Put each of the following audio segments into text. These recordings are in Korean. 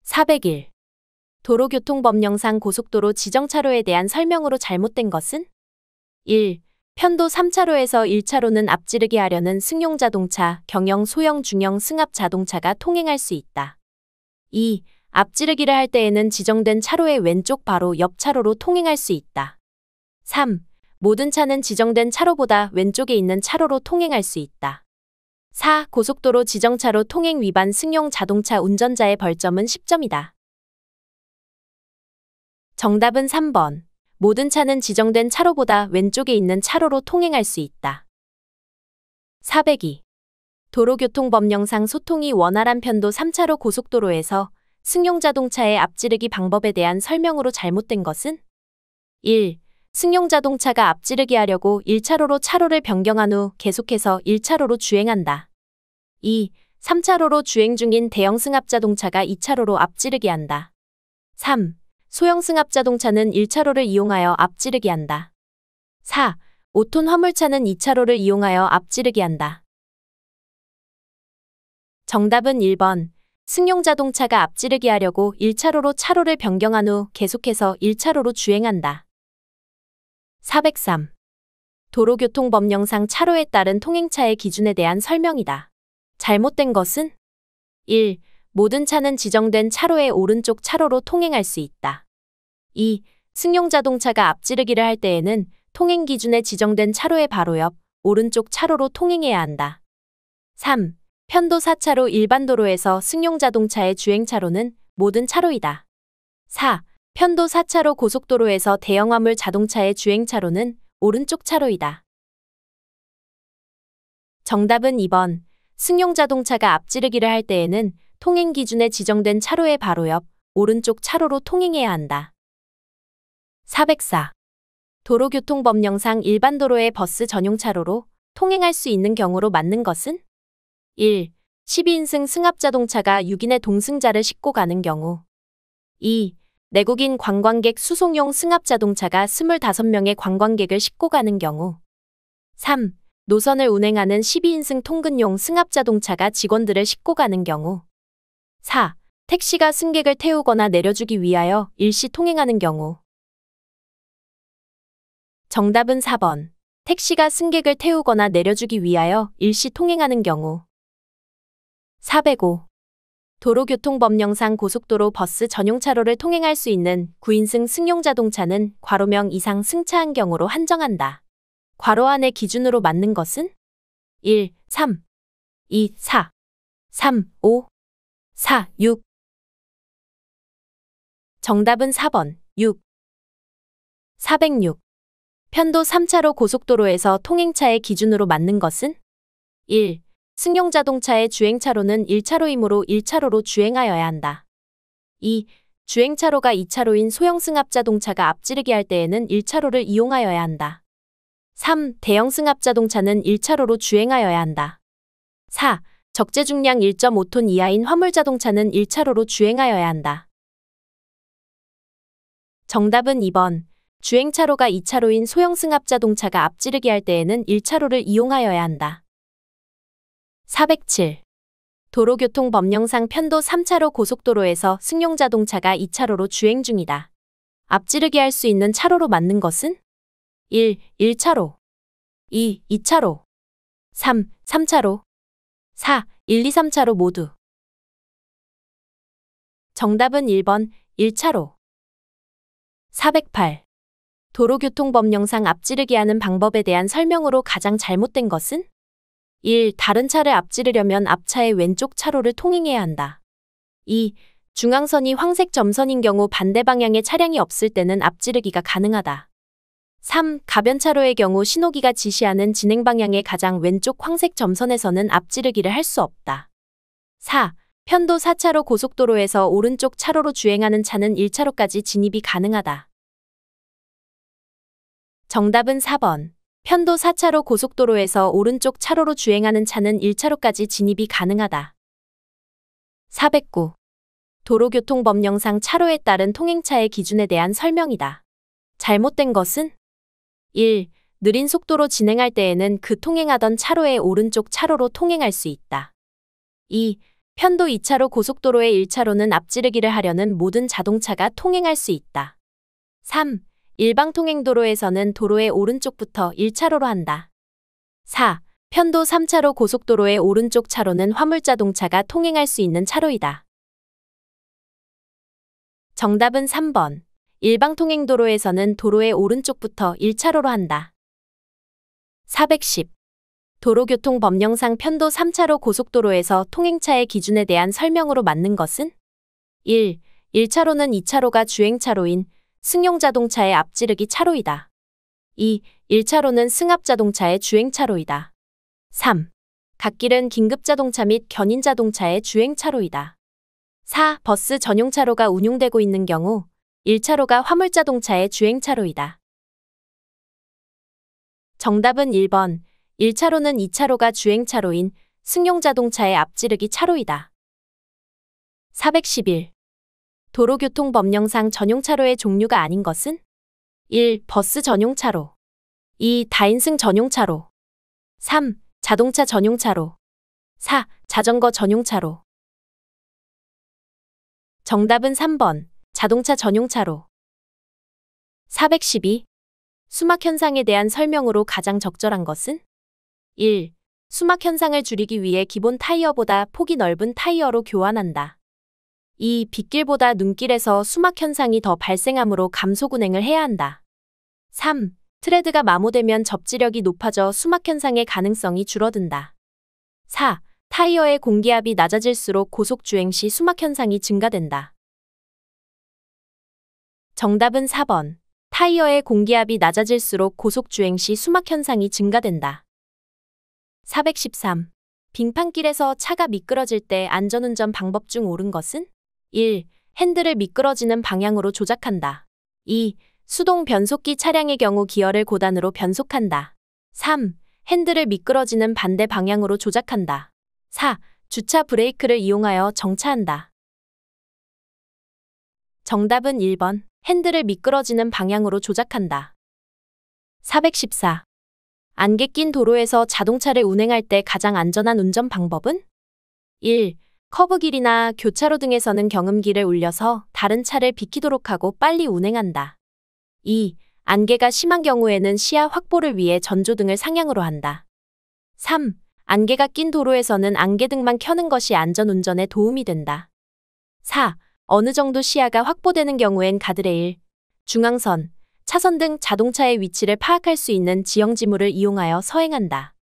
401. 도로교통법령상 고속도로 지정차로에 대한 설명으로 잘못된 것은? 1. 편도 3차로에서 1차로는 앞지르기 하려는 승용자동차, 경영, 소형, 중형, 승합 자동차가 통행할 수 있다. 2. 앞지르기를 할 때에는 지정된 차로의 왼쪽 바로 옆 차로로 통행할 수 있다. 3. 모든 차는 지정된 차로보다 왼쪽에 있는 차로로 통행할 수 있다. 4. 고속도로 지정차로 통행 위반 승용 자동차 운전자의 벌점은 10점이다. 정답은 3번. 모든 차는 지정된 차로보다 왼쪽에 있는 차로로 통행할 수 있다. 402. 도로교통법령상 소통이 원활한 편도 3차로 고속도로에서 승용자동차의 앞지르기 방법에 대한 설명으로 잘못된 것은? 1. 승용자동차가 앞지르기 하려고 1차로로 차로를 변경한 후 계속해서 1차로로 주행한다. 2. 3차로로 주행 중인 대형 승합자동차가 2차로로 앞지르기 한다. 3. 소형 승합자동차는 1차로를 이용하여 앞지르기 한다. 4. 5톤 화물차는 2차로를 이용하여 앞지르기 한다. 정답은 1번. 승용자동차가 앞지르기 하려고 1차로로 차로를 변경한 후 계속해서 1차로로 주행한다. 403. 도로교통법령상 차로에 따른 통행차의 기준에 대한 설명이다. 잘못된 것은? 1. 모든 차는 지정된 차로의 오른쪽 차로로 통행할 수 있다. 2. 승용자동차가 앞지르기를 할 때에는 통행 기준에 지정된 차로의 바로 옆, 오른쪽 차로로 통행해야 한다. 3. 편도 4차로 일반 도로에서 승용자동차의 주행차로는 모든 차로이다. 4. 편도 4차로 고속도로에서 대형 화물 자동차의 주행차로는 오른쪽 차로이다. 정답은 2번. 승용자동차가 앞지르기를 할 때에는 통행 기준에 지정된 차로의 바로 옆, 오른쪽 차로로 통행해야 한다. 404. 도로교통법령상 일반 도로의 버스 전용 차로로 통행할 수 있는 경우로 맞는 것은? 1. 12인승 승합자동차가 6인의 동승자를 싣고 가는 경우. 2. 내국인 관광객 수송용 승합자동차가 25명의 관광객을 싣고 가는 경우. 3. 노선을 운행하는 12인승 통근용 승합자동차가 직원들을 싣고 가는 경우. 4. 택시가 승객을 태우거나 내려주기 위하여 일시 통행하는 경우. 정답은 4번. 택시가 승객을 태우거나 내려주기 위하여 일시 통행하는 경우. 405. 도로교통법령상 고속도로 버스 전용 차로를 통행할 수 있는 9인승 승용자동차는 괄호명 이상 승차한 경우로 한정한다. 괄호 안의 기준으로 맞는 것은? 1, 3, 2, 4, 3, 5, 4, 6. 정답은 4번, 6. 406. 편도 3차로 고속도로에서 통행차의 기준으로 맞는 것은? 1. 승용자동차의 주행차로는 1차로이므로 1차로로 주행하여야 한다. 2. 주행차로가 2차로인 소형 승합자동차가 앞지르기 할 때에는 1차로를 이용하여야 한다. 3. 대형 승합자동차는 1차로로 주행하여야 한다. 4. 적재 중량 1.5톤 이하인 화물자동차는 1차로로 주행하여야 한다. 정답은 2번. 주행차로가 2차로인 소형 승합자동차가 앞지르기 할 때에는 1차로를 이용하여야 한다. 407. 도로교통법령상 편도 3차로 고속도로에서 승용자동차가 2차로로 주행 중이다. 앞지르기 할 수 있는 차로로 맞는 것은? 1. 1차로 2. 2차로 3. 3차로 4. 1, 2, 3차로 모두. 정답은 1번 1차로. 408. 도로교통법령상 앞지르기 하는 방법에 대한 설명으로 가장 잘못된 것은? 1. 다른 차를 앞지르려면 앞차의 왼쪽 차로를 통행해야 한다. 2. 중앙선이 황색 점선인 경우 반대 방향의 차량이 없을 때는 앞지르기가 가능하다. 3. 가변차로의 경우 신호기가 지시하는 진행 방향의 가장 왼쪽 황색 점선에서는 앞지르기를 할 수 없다. 4. 편도 4차로 고속도로에서 오른쪽 차로로 주행하는 차는 1차로까지 진입이 가능하다. 정답은 4번. 편도 4차로 고속도로에서 오른쪽 차로로 주행하는 차는 1차로까지 진입이 가능하다. 409. 도로교통법령상 차로에 따른 통행차의 기준에 대한 설명이다. 잘못된 것은? 1. 느린 속도로 진행할 때에는 그 통행하던 차로의 오른쪽 차로로 통행할 수 있다. 2. 편도 2차로 고속도로의 1차로는 앞지르기를 하려는 모든 자동차가 통행할 수 있다. 3. 일방통행도로에서는 도로의 오른쪽부터 1차로로 한다. 4. 편도 3차로 고속도로의 오른쪽 차로는 화물자동차가 통행할 수 있는 차로이다. 정답은 3번. 일방통행도로에서는 도로의 오른쪽부터 1차로로 한다. 410. 도로교통법령상 편도 3차로 고속도로에서 통행차의 기준에 대한 설명으로 맞는 것은? 1. 1차로는 2차로가 주행차로인 승용자동차의 앞지르기 차로이다. 2. 1차로는 승합자동차의 주행차로이다. 3. 갓길은 긴급자동차 및 견인자동차의 주행차로이다. 4. 버스 전용차로가 운용되고 있는 경우 1차로가 화물자동차의 주행차로이다. 정답은 1번. 1차로는 2차로가 주행차로인 승용자동차의 앞지르기 차로이다. 411. 도로교통법령상 전용차로의 종류가 아닌 것은? 1. 버스 전용차로. 2. 다인승 전용차로. 3. 자동차 전용차로. 4. 자전거 전용차로. 정답은 3번. 자동차 전용차로. 412. 수막 현상에 대한 설명으로 가장 적절한 것은? 1. 수막 현상을 줄이기 위해 기본 타이어보다 폭이 넓은 타이어로 교환한다. 2. 빗길보다 눈길에서 수막 현상이 더 발생하므로 감속 운행을 해야 한다. 3. 트레드가 마모되면 접지력이 높아져 수막 현상의 가능성이 줄어든다. 4. 타이어의 공기압이 낮아질수록 고속 주행 시 수막 현상이 증가된다. 정답은 4번. 타이어의 공기압이 낮아질수록 고속 주행 시 수막 현상이 증가된다. 413. 빙판길에서 차가 미끄러질 때 안전운전 방법 중 옳은 것은? 1. 핸들을 미끄러지는 방향으로 조작한다. 2. 수동 변속기 차량의 경우 기어를 고단으로 변속한다. 3. 핸들을 미끄러지는 반대 방향으로 조작한다. 4. 주차 브레이크를 이용하여 정차한다. 정답은 1번. 핸들을 미끄러지는 방향으로 조작한다. 414. 안개 낀 도로에서 자동차를 운행할 때 가장 안전한 운전 방법은? 1. 커브길이나 교차로 등에서는 경음기를 울려서 다른 차를 비키도록 하고 빨리 운행한다. 2. 안개가 심한 경우에는 시야 확보를 위해 전조등을 상향으로 한다. 3. 안개가 낀 도로에서는 안개등만 켜는 것이 안전운전에 도움이 된다. 4. 어느 정도 시야가 확보되는 경우엔 가드레일, 중앙선, 차선 등 자동차의 위치를 파악할 수 있는 지형지물을 이용하여 서행한다.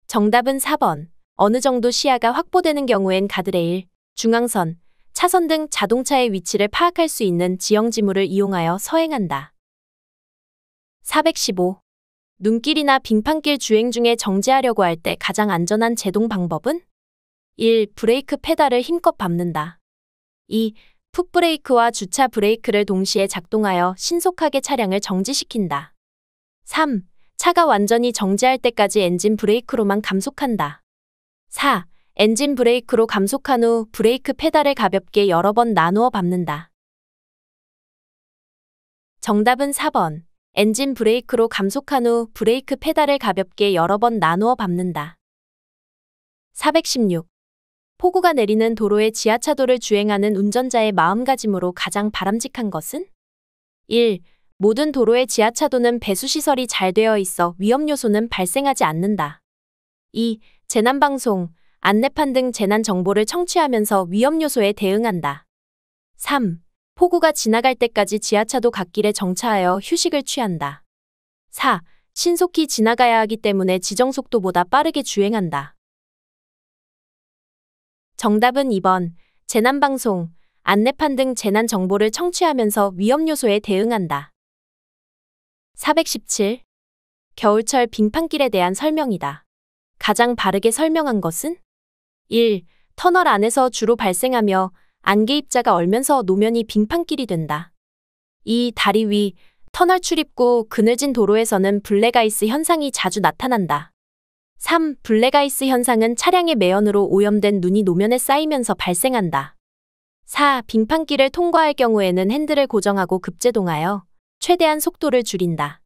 정답은 4번. 어느 정도 시야가 확보되는 경우엔 가드레일, 중앙선, 차선 등 자동차의 위치를 파악할 수 있는 지형지물을 이용하여 서행한다. 415. 눈길이나 빙판길 주행 중에 정지하려고 할 때 가장 안전한 제동 방법은? 1. 브레이크 페달을 힘껏 밟는다. 2. 풋브레이크와 주차 브레이크를 동시에 작동하여 신속하게 차량을 정지시킨다. 3. 차가 완전히 정지할 때까지 엔진 브레이크로만 감속한다. 4. 엔진 브레이크로 감속한 후 브레이크 페달을 가볍게 여러 번 나누어 밟는다. 정답은 4번. 엔진 브레이크로 감속한 후 브레이크 페달을 가볍게 여러 번 나누어 밟는다. 416. 폭우가 내리는 도로의 지하차도를 주행하는 운전자의 마음가짐으로 가장 바람직한 것은? 1. 모든 도로의 지하차도는 배수시설이 잘 되어 있어 위험 요소는 발생하지 않는다. 2. 재난방송, 안내판 등 재난 정보를 청취하면서 위험 요소에 대응한다. 3. 폭우가 지나갈 때까지 지하차도 갓길에 정차하여 휴식을 취한다. 4. 신속히 지나가야 하기 때문에 지정속도보다 빠르게 주행한다. 정답은 2번. 재난방송, 안내판 등 재난 정보를 청취하면서 위험 요소에 대응한다. 417. 겨울철 빙판길에 대한 설명이다. 가장 바르게 설명한 것은? 1. 터널 안에서 주로 발생하며 안개 입자가 얼면서 노면이 빙판길이 된다. 2. 다리 위, 터널 출입구, 그늘진 도로에서는 블랙아이스 현상이 자주 나타난다. 3. 블랙아이스 현상은 차량의 매연으로 오염된 눈이 노면에 쌓이면서 발생한다. 4. 빙판길을 통과할 경우에는 핸들을 고정하고 급제동하여 최대한 속도를 줄인다.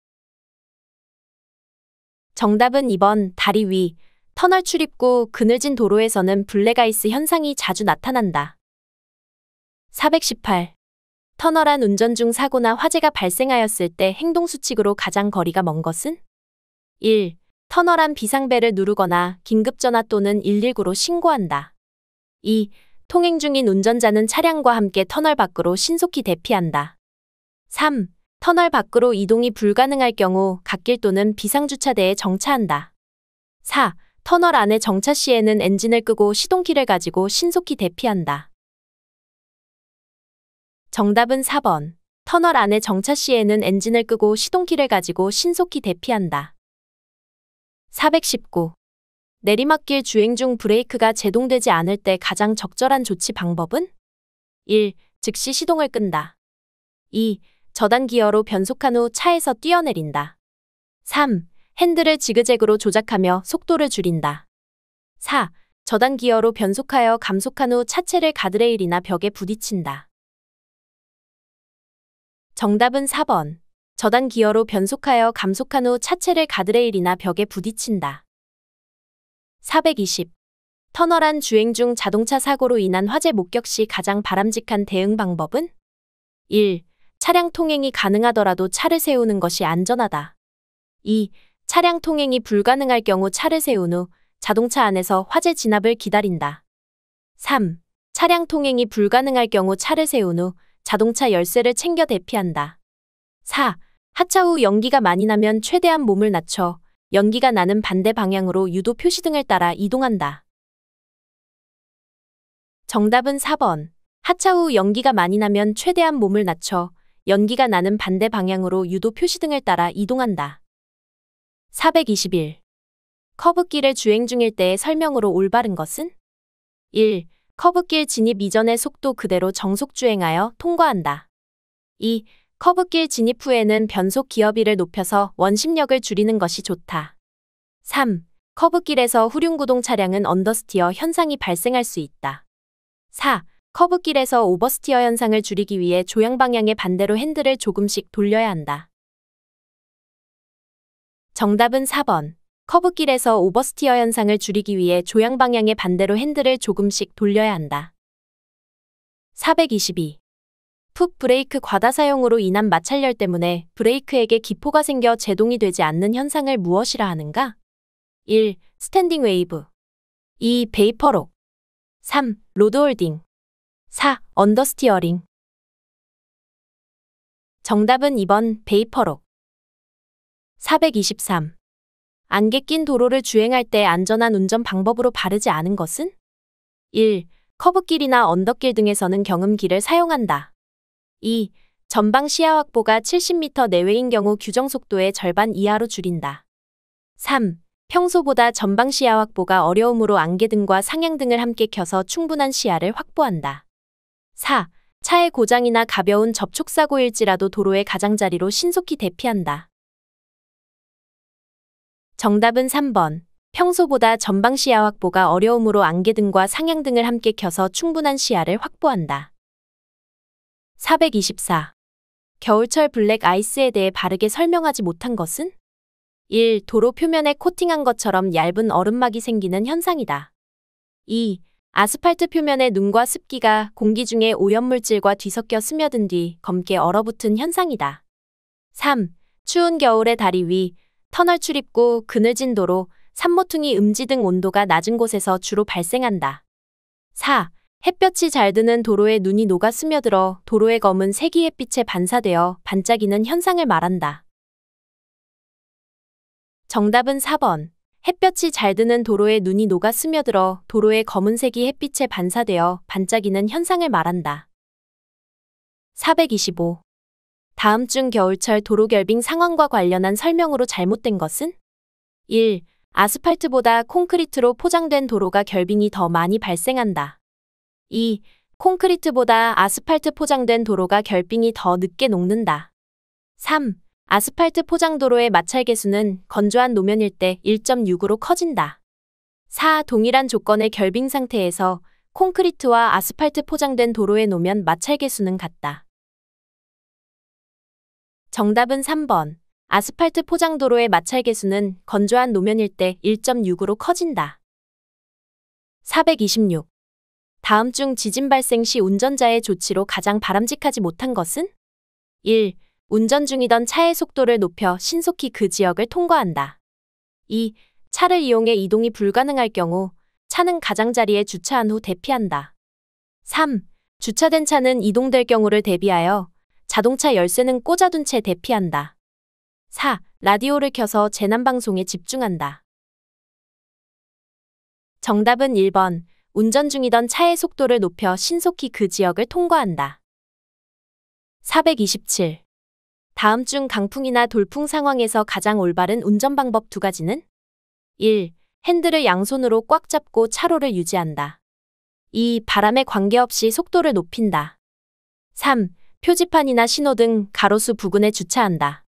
정답은 2번. 다리 위, 터널 출입구 그늘진 도로에서는 블랙아이스 현상이 자주 나타난다. 418. 터널 안 운전 중 사고나 화재가 발생하였을 때 행동수칙으로 가장 거리가 먼 것은? 1. 터널 안 비상벨을 누르거나 긴급전화 또는 119로 신고한다. 2. 통행 중인 운전자는 차량과 함께 터널 밖으로 신속히 대피한다. 3. 터널 밖으로 이동이 불가능할 경우 갓길 또는 비상주차대에 정차한다. 4. 터널 안에 정차 시에는 엔진을 끄고 시동키를 가지고 신속히 대피한다. 정답은 4번. 터널 안에 정차 시에는 엔진을 끄고 시동키를 가지고 신속히 대피한다. 419. 내리막길 주행 중 브레이크가 제동되지 않을 때 가장 적절한 조치 방법은? 1. 즉시 시동을 끈다. 2. 저단 기어로 변속한 후 차에서 뛰어내린다. 3. 핸들을 지그재그로 조작하며 속도를 줄인다. 4. 저단 기어로 변속하여 감속한 후 차체를 가드레일이나 벽에 부딪힌다. 정답은 4번. 저단 기어로 변속하여 감속한 후 차체를 가드레일이나 벽에 부딪힌다. 420. 터널 안 주행 중 자동차 사고로 인한 화재 목격 시 가장 바람직한 대응 방법은? 1. 차량 통행이 가능하더라도 차를 세우는 것이 안전하다. 2. 차량 통행이 불가능할 경우 차를 세운 후 자동차 안에서 화재 진압을 기다린다. 3. 차량 통행이 불가능할 경우 차를 세운 후 자동차 열쇠를 챙겨 대피한다. 4. 하차 후 연기가 많이 나면 최대한 몸을 낮춰 연기가 나는 반대 방향으로 유도 표시등을 따라 이동한다. 정답은 4번. 하차 후 연기가 많이 나면 최대한 몸을 낮춰 연기가 나는 반대 방향으로 유도 표시등을 따라 이동한다. 421. 커브길을 주행 중일 때의 설명으로 올바른 것은? 1. 커브길 진입 이전의 속도 그대로 정속 주행하여 통과한다. 2. 커브길 진입 후에는 변속 기어비를 높여서 원심력을 줄이는 것이 좋다. 3. 커브길에서 후륜구동 차량은 언더스티어 현상이 발생할 수 있다. 4. 커브길에서 오버스티어 현상을 줄이기 위해 조향 방향의 반대로 핸들을 조금씩 돌려야 한다. 정답은 4번. 커브길에서 오버스티어 현상을 줄이기 위해 조향 방향의 반대로 핸들을 조금씩 돌려야 한다. 422. 풋 브레이크 과다 사용으로 인한 마찰열 때문에 브레이크에게 기포가 생겨 제동이 되지 않는 현상을 무엇이라 하는가? 1. 스탠딩 웨이브. 2. 베이퍼록. 3. 로드홀딩. 4. 언더스티어링. 정답은 2번 베이퍼록. 423. 안개 낀 도로를 주행할 때 안전한 운전 방법으로 바르지 않은 것은? 1. 커브길이나 언덕길 등에서는 경음기를 사용한다. 2. 전방 시야 확보가 70m 내외인 경우 규정 속도의 절반 이하로 줄인다. 3. 평소보다 전방 시야 확보가 어려우므로 안개등과 상향등을 함께 켜서 충분한 시야를 확보한다. 4. 차의 고장이나 가벼운 접촉사고일지라도 도로의 가장자리로 신속히 대피한다. 정답은 3번. 평소보다 전방 시야 확보가 어려우므로 안개등과 상향등을 함께 켜서 충분한 시야를 확보한다. 424. 겨울철 블랙 아이스에 대해 바르게 설명하지 못한 것은? 1. 도로 표면에 코팅한 것처럼 얇은 얼음막이 생기는 현상이다. 2. 아스팔트 표면에 눈과 습기가 공기 중에 오염물질과 뒤섞여 스며든 뒤 검게 얼어붙은 현상이다. 3. 추운 겨울에 다리 위, 터널 출입구, 그늘진 도로, 산모퉁이 음지 등 온도가 낮은 곳에서 주로 발생한다. 4. 햇볕이 잘 드는 도로에 눈이 녹아 스며들어 도로의 검은 색이 햇빛에 반사되어 반짝이는 현상을 말한다. 정답은 4번. 햇볕이 잘 드는 도로에 눈이 녹아 스며들어 도로의 검은색이 햇빛에 반사되어 반짝이는 현상을 말한다. 425. 다음 중 겨울철 도로 결빙 상황과 관련한 설명으로 잘못된 것은? 1. 아스팔트보다 콘크리트로 포장된 도로가 결빙이 더 많이 발생한다. 2. 콘크리트보다 아스팔트 포장된 도로가 결빙이 더 늦게 녹는다. 3. 아스팔트 포장도로의 마찰 계수는 건조한 노면일 때 1.6으로 커진다. 4. 동일한 조건의 결빙 상태에서 콘크리트와 아스팔트 포장된 도로의 노면 마찰 계수는 같다. 정답은 3번. 아스팔트 포장도로의 마찰 계수는 건조한 노면일 때 1.6으로 커진다. 426. 다음 중 지진 발생 시 운전자의 조치로 가장 바람직하지 못한 것은? 1. 운전 중이던 차의 속도를 높여 신속히 그 지역을 통과한다. 2. 차를 이용해 이동이 불가능할 경우 차는 가장자리에 주차한 후 대피한다. 3. 주차된 차는 이동될 경우를 대비하여 자동차 열쇠는 꽂아둔 채 대피한다. 4. 라디오를 켜서 재난방송에 집중한다. 정답은 1번. 운전 중이던 차의 속도를 높여 신속히 그 지역을 통과한다. 427. 다음 중 강풍이나 돌풍 상황에서 가장 올바른 운전 방법 두 가지는? 1. 핸들을 양손으로 꽉 잡고 차로를 유지한다. 2. 바람에 관계없이 속도를 높인다. 3. 표지판이나 신호등, 가로수 부근에 주차한다.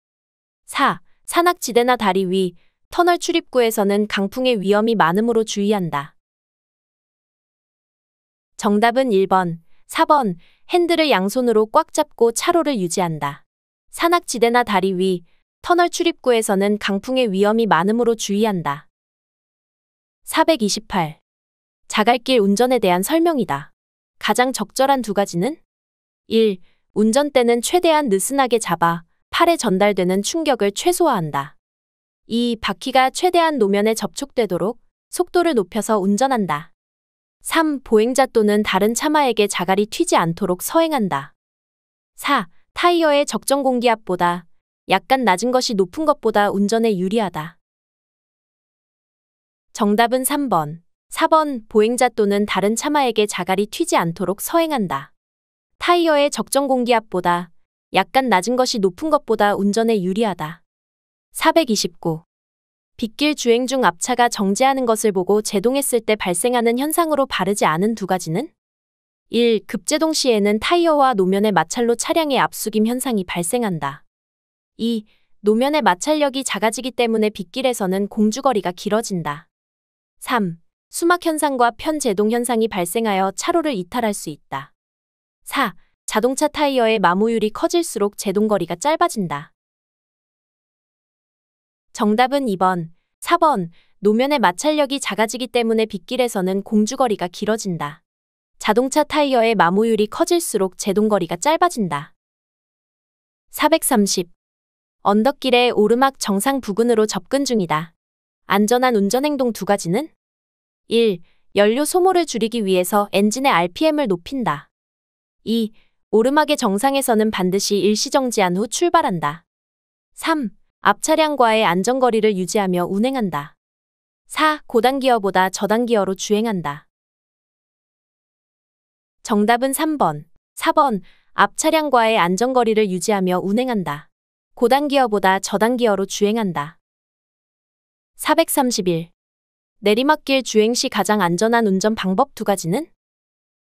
4. 산악지대나 다리 위, 터널 출입구에서는 강풍의 위험이 많으므로 주의한다. 정답은 1번, 4번, 핸들을 양손으로 꽉 잡고 차로를 유지한다. 산악지대나 다리 위, 터널 출입구에서는 강풍의 위험이 많으므로 주의한다. 428. 자갈길 운전에 대한 설명이다. 가장 적절한 두 가지는? 1. 운전대는 최대한 느슨하게 잡아 팔에 전달되는 충격을 최소화한다. 2. 바퀴가 최대한 노면에 접촉되도록 속도를 높여서 운전한다. 3. 보행자 또는 다른 차마에게 자갈이 튀지 않도록 서행한다. 4. 타이어의 적정 공기압보다 약간 낮은 것이 높은 것보다 운전에 유리하다. 정답은 3번, 4번 보행자 또는 다른 차마에게 자갈이 튀지 않도록 서행한다. 타이어의 적정 공기압보다 약간 낮은 것이 높은 것보다 운전에 유리하다. 429. 빗길 주행 중 앞차가 정지하는 것을 보고 제동했을 때 발생하는 현상으로 바르지 않은 두 가지는? 1. 급제동 시에는 타이어와 노면의 마찰로 차량의 앞수김 현상이 발생한다. 2. 노면의 마찰력이 작아지기 때문에 빗길에서는 공주거리가 길어진다. 3. 수막 현상과 편제동 현상이 발생하여 차로를 이탈할 수 있다. 4. 자동차 타이어의 마모율이 커질수록 제동거리가 짧아진다. 정답은 2번, 4번, 노면의 마찰력이 작아지기 때문에 빗길에서는 공주거리가 길어진다. 자동차 타이어의 마모율이 커질수록 제동거리가 짧아진다. 430. 언덕길에 오르막 정상 부근으로 접근 중이다. 안전한 운전행동 두 가지는? 1. 연료 소모를 줄이기 위해서 엔진의 RPM을 높인다. 2. 오르막의 정상에서는 반드시 일시정지한 후 출발한다. 3. 앞 차량과의 안전거리를 유지하며 운행한다. 4. 고단기어보다 저단기어로 주행한다. 정답은 3번, 4번, 앞 차량과의 안전거리를 유지하며 운행한다. 고단기어보다 저단기어로 주행한다. 431. 내리막길 주행 시 가장 안전한 운전 방법 두 가지는?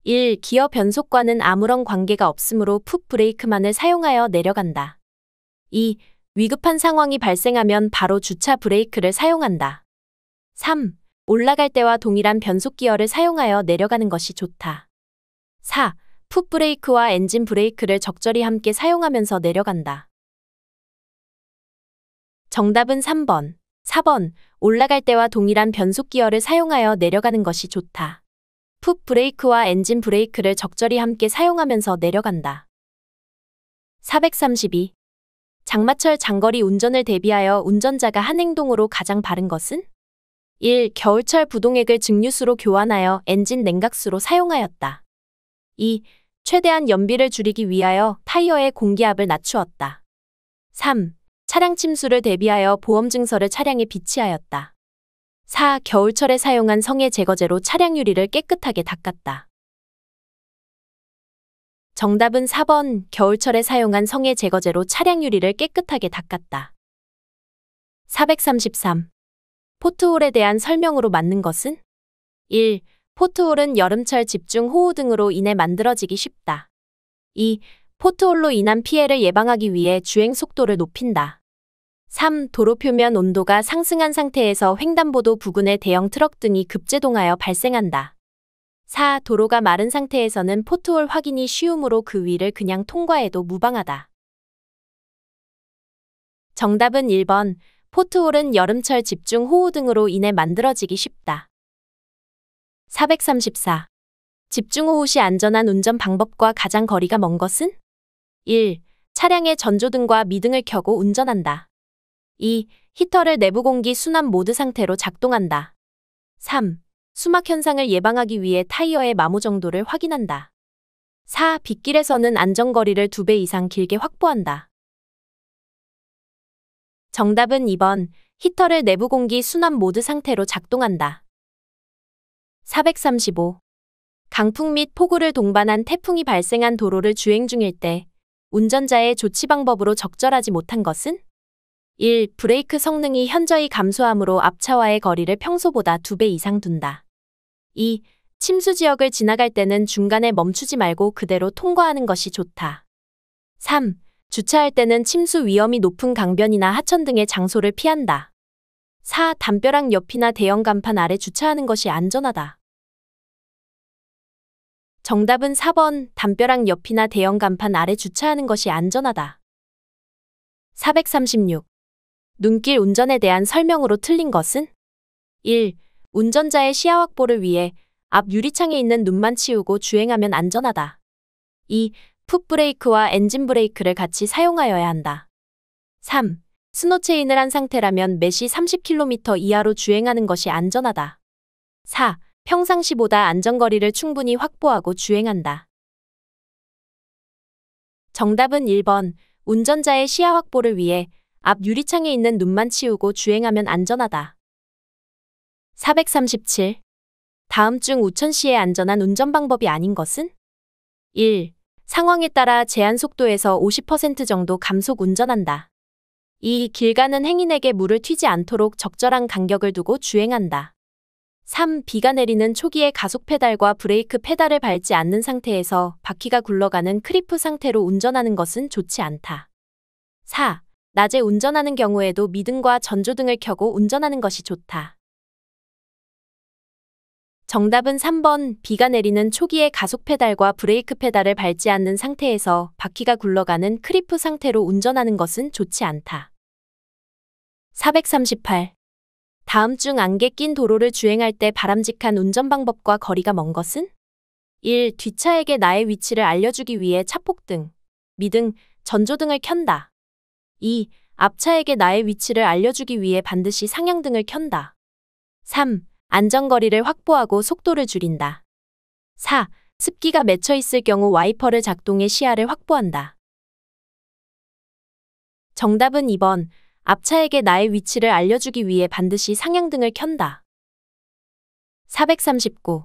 1. 기어 변속과는 아무런 관계가 없으므로 풋 브레이크만을 사용하여 내려간다. 2. 위급한 상황이 발생하면 바로 주차 브레이크를 사용한다. 3. 올라갈 때와 동일한 변속 기어를 사용하여 내려가는 것이 좋다. 4. 풋 브레이크와 엔진 브레이크를 적절히 함께 사용하면서 내려간다. 정답은 3번, 4번, 올라갈 때와 동일한 변속 기어를 사용하여 내려가는 것이 좋다. 풋 브레이크와 엔진 브레이크를 적절히 함께 사용하면서 내려간다. 432. 장마철 장거리 운전을 대비하여 운전자가 한 행동으로 가장 바른 것은? 1. 겨울철 부동액을 증류수로 교환하여 엔진 냉각수로 사용하였다. 2. 최대한 연비를 줄이기 위하여 타이어의 공기압을 낮추었다. 3. 차량 침수를 대비하여 보험 증서를 차량에 비치하였다. 4. 겨울철에 사용한 성해 제거제로 차량 유리를 깨끗하게 닦았다. 정답은 4번, 겨울철에 사용한 성해 제거제로 차량 유리를 깨끗하게 닦았다. 433. 포트홀에 대한 설명으로 맞는 것은? 1. 포트홀은 여름철 집중 호우 등으로 인해 만들어지기 쉽다. 2. 포트홀로 인한 피해를 예방하기 위해 주행 속도를 높인다. 3. 도로 표면 온도가 상승한 상태에서 횡단보도 부근의 대형 트럭 등이 급제동하여 발생한다. 4. 도로가 마른 상태에서는 포트홀 확인이 쉬우므로 그 위를 그냥 통과해도 무방하다. 정답은 1번. 포트홀은 여름철 집중 호우 등으로 인해 만들어지기 쉽다. 434. 집중호우 시 안전한 운전 방법과 가장 거리가 먼 것은? 1. 차량의 전조등과 미등을 켜고 운전한다. 2. 히터를 내부 공기 순환 모드 상태로 작동한다. 3. 수막 현상을 예방하기 위해 타이어의 마모 정도를 확인한다. 4. 빗길에서는 안전거리를 2배 이상 길게 확보한다. 정답은 2번. 히터를 내부 공기 순환 모드 상태로 작동한다. 435. 강풍 및 폭우를 동반한 태풍이 발생한 도로를 주행 중일 때 운전자의 조치 방법으로 적절하지 못한 것은? 1. 브레이크 성능이 현저히 감소하므로 앞차와의 거리를 평소보다 2배 이상 둔다. 2. 침수 지역을 지나갈 때는 중간에 멈추지 말고 그대로 통과하는 것이 좋다. 3. 주차할 때는 침수 위험이 높은 강변이나 하천 등의 장소를 피한다. 4. 담벼락 옆이나 대형 간판 아래 주차하는 것이 안전하다. 정답은 4번. 담벼락 옆이나 대형 간판 아래 주차하는 것이 안전하다. 436. 눈길 운전에 대한 설명으로 틀린 것은? 1. 운전자의 시야 확보를 위해 앞 유리창에 있는 눈만 치우고 주행하면 안전하다. 2. 풋브레이크와 엔진 브레이크를 같이 사용하여야 한다. 3. 스노체인을 한 상태라면 매시 30km 이하로 주행하는 것이 안전하다. 4. 평상시보다 안전거리를 충분히 확보하고 주행한다. 정답은 1번. 운전자의 시야 확보를 위해 앞 유리창에 있는 눈만 치우고 주행하면 안전하다. 437. 다음 중 우천시의 안전한 운전 방법이 아닌 것은? 1. 상황에 따라 제한 속도에서 50% 정도 감속 운전한다. 2. 길 가는 행인에게 물을 튀지 않도록 적절한 간격을 두고 주행한다. 3. 비가 내리는 초기에 가속 페달과 브레이크 페달을 밟지 않는 상태에서 바퀴가 굴러가는 크리프 상태로 운전하는 것은 좋지 않다. 4. 낮에 운전하는 경우에도 미등과 전조등을 켜고 운전하는 것이 좋다. 정답은 3번. 비가 내리는 초기에 가속 페달과 브레이크 페달을 밟지 않는 상태에서 바퀴가 굴러가는 크리프 상태로 운전하는 것은 좋지 않다. 438. 다음 중 안개 낀 도로를 주행할 때 바람직한 운전 방법과 거리가 먼 것은? 1. 뒷차에게 나의 위치를 알려주기 위해 차폭등, 미등, 전조등을 켠다. 2. 앞차에게 나의 위치를 알려주기 위해 반드시 상향등을 켠다. 3. 안전거리를 확보하고 속도를 줄인다. 4. 습기가 맺혀 있을 경우 와이퍼를 작동해 시야를 확보한다. 정답은 2번. 앞차에게 나의 위치를 알려주기 위해 반드시 상향등을 켠다. 439.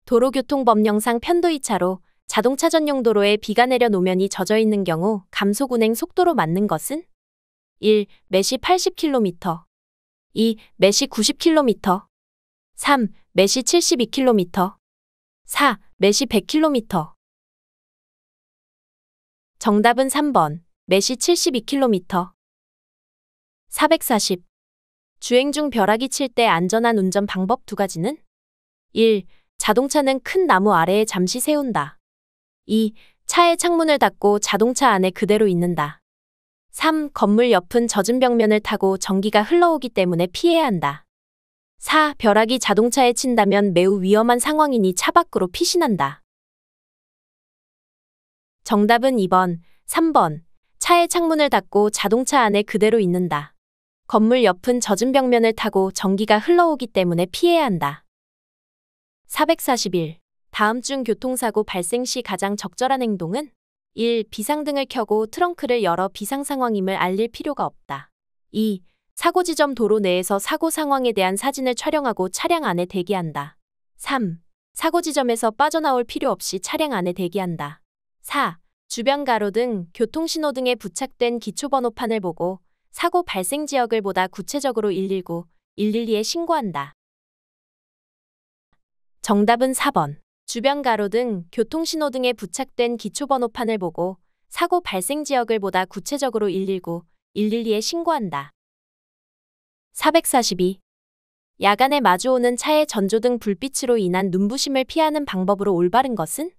도로교통법령상 편도 2차로 자동차 전용 도로에 비가 내려 노면이 젖어 있는 경우 감속 운행 속도로 맞는 것은? 1. 매시 80km. 2. 매시 90km. 3. 매시 72km. 4. 매시 100km. 정답은 3번. 매시 72km. 440. 주행 중 벼락이 칠 때 안전한 운전 방법 2가지는? 1. 자동차는 큰 나무 아래에 잠시 세운다. 2. 차의 창문을 닫고 자동차 안에 그대로 있는다. 3. 건물 옆은 젖은 벽면을 타고 전기가 흘러오기 때문에 피해야 한다. 4. 벼락이 자동차에 친다면 매우 위험한 상황이니 차 밖으로 피신한다. 정답은 2번, 3번. 차의 창문을 닫고 자동차 안에 그대로 있는다. 건물 옆은 젖은 벽면을 타고 전기가 흘러오기 때문에 피해야 한다. 441. 다음 중 교통사고 발생 시 가장 적절한 행동은? 1. 비상등을 켜고 트렁크를 열어 비상 상황임을 알릴 필요가 없다. 2. 사고 지점 도로 내에서 사고 상황에 대한 사진을 촬영하고 차량 안에 대기한다. 3. 사고 지점에서 빠져나올 필요 없이 차량 안에 대기한다. 4. 주변 가로등, 교통신호등에 부착된 기초번호판을 보고 사고 발생 지역을 보다 구체적으로 119, 112에 신고한다. 정답은 4번. 주변 가로등, 교통신호등에 부착된 기초번호판을 보고 사고 발생 지역을 보다 구체적으로 119, 112에 신고한다. 442. 야간에 마주오는 차의 전조등 불빛으로 인한 눈부심을 피하는 방법으로 올바른 것은?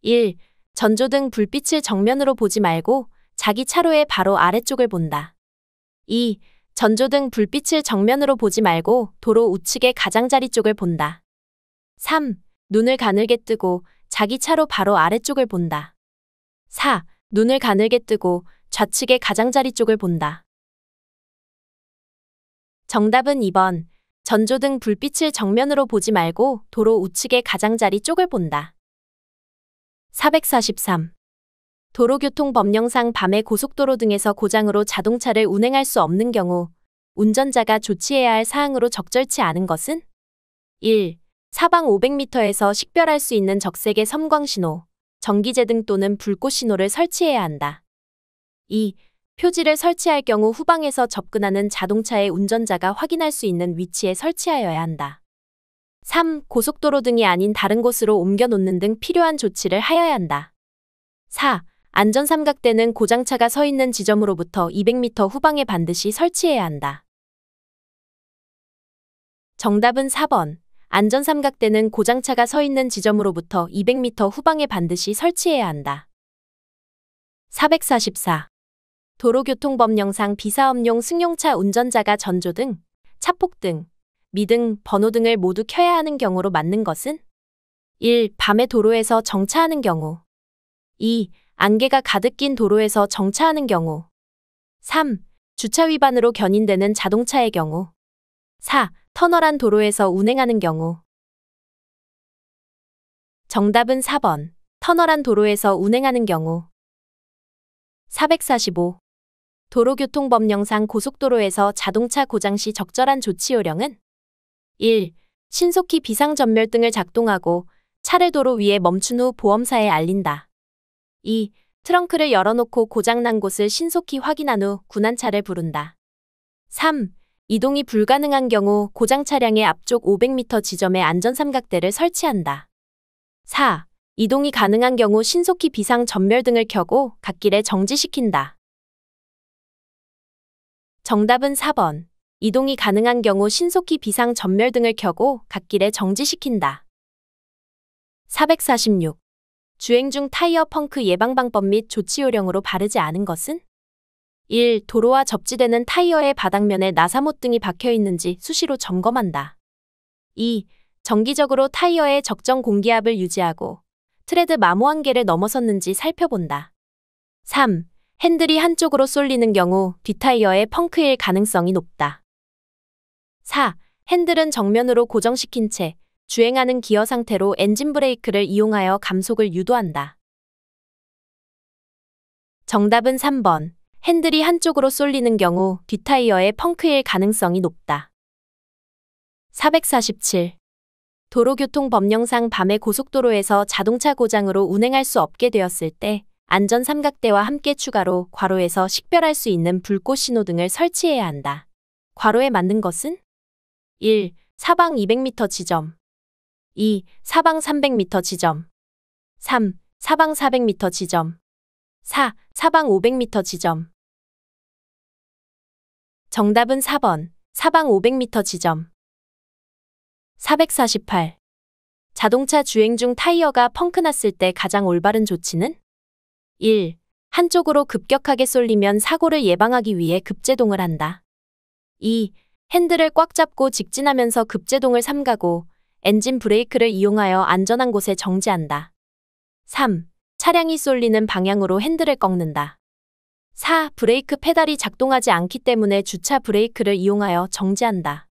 1. 전조등 불빛을 정면으로 보지 말고 자기 차로의 바로 아래쪽을 본다. 2. 전조등 불빛을 정면으로 보지 말고 도로 우측의 가장자리 쪽을 본다. 3. 눈을 가늘게 뜨고 자기 차로 바로 아래쪽을 본다. 4. 눈을 가늘게 뜨고 좌측의 가장자리 쪽을 본다. 정답은 2번. 전조등 불빛을 정면으로 보지 말고 도로 우측의 가장자리 쪽을 본다. 443. 도로교통법령상 밤에 고속도로 등에서 고장으로 자동차를 운행할 수 없는 경우 운전자가 조치해야 할 사항으로 적절치 않은 것은? 1. 사방 500m에서 식별할 수 있는 적색의 섬광신호, 전기제등 또는 불꽃신호를 설치해야 한다. 2. 표지를 설치할 경우 후방에서 접근하는 자동차의 운전자가 확인할 수 있는 위치에 설치하여야 한다. 3. 고속도로 등이 아닌 다른 곳으로 옮겨 놓는 등 필요한 조치를 하여야 한다. 4. 안전삼각대는 고장차가 서 있는 지점으로부터 200m 후방에 반드시 설치해야 한다. 정답은 4번. 안전삼각대는 고장차가 서 있는 지점으로부터 200m 후방에 반드시 설치해야 한다. 444. 도로교통법령상 비사업용 승용차 운전자가 전조등, 차폭등, 미등, 번호등을 모두 켜야 하는 경우로 맞는 것은? 1. 밤에 도로에서 정차하는 경우. 2. 안개가 가득 낀 도로에서 정차하는 경우. 3. 주차 위반으로 견인되는 자동차의 경우. 4. 터널한 도로에서 운행하는 경우. 정답은 4번. 터널한 도로에서 운행하는 경우. 445. 도로교통법령상 고속도로에서 자동차 고장 시 적절한 조치 요령은? 1. 신속히 비상전멸등을 작동하고 차를 도로 위에 멈춘 후 보험사에 알린다. 2. 트렁크를 열어놓고 고장난 곳을 신속히 확인한 후 군안차를 부른다. 3. 이동이 불가능한 경우 고장 차량의 앞쪽 500m 지점에 안전삼각대를 설치한다. 4. 이동이 가능한 경우 신속히 비상전멸등을 켜고 갓길에 정지시킨다. 정답은 4번. 이동이 가능한 경우 신속히 비상전멸등을 켜고 갓길에 정지시킨다. 446. 주행 중 타이어 펑크 예방방법 및 조치 요령으로 바르지 않은 것은? 1. 도로와 접지되는 타이어의 바닥면에 나사못 등이 박혀 있는지 수시로 점검한다. 2. 정기적으로 타이어의 적정 공기압을 유지하고 트레드 마모 한계를 넘어섰는지 살펴본다. 3. 핸들이 한쪽으로 쏠리는 경우 뒷타이어의 펑크일 가능성이 높다. 4. 핸들은 정면으로 고정시킨 채 주행하는 기어 상태로 엔진 브레이크를 이용하여 감속을 유도한다. 정답은 3번. 핸들이 한쪽으로 쏠리는 경우 뒷타이어의 펑크일 가능성이 높다. 447. 도로교통법령상 밤에 고속도로에서 자동차 고장으로 운행할 수 없게 되었을 때 안전삼각대와 함께 추가로 괄호에서 식별할 수 있는 불꽃신호등을 설치해야 한다. 괄호에 맞는 것은? 1. 사방 200m 지점. 2. 사방 300m 지점. 3. 사방 400m 지점. 4. 사방 500m 지점. 정답은 4번. 사방 500m 지점. 448. 자동차 주행 중 타이어가 펑크 났을 때 가장 올바른 조치는? 1. 한쪽으로 급격하게 쏠리면 사고를 예방하기 위해 급제동을 한다. 2. 핸들을 꽉 잡고 직진하면서 급제동을 삼가고 엔진 브레이크를 이용하여 안전한 곳에 정지한다. 3. 차량이 쏠리는 방향으로 핸들을 꺾는다. 4. 브레이크 페달이 작동하지 않기 때문에 주차 브레이크를 이용하여 정지한다.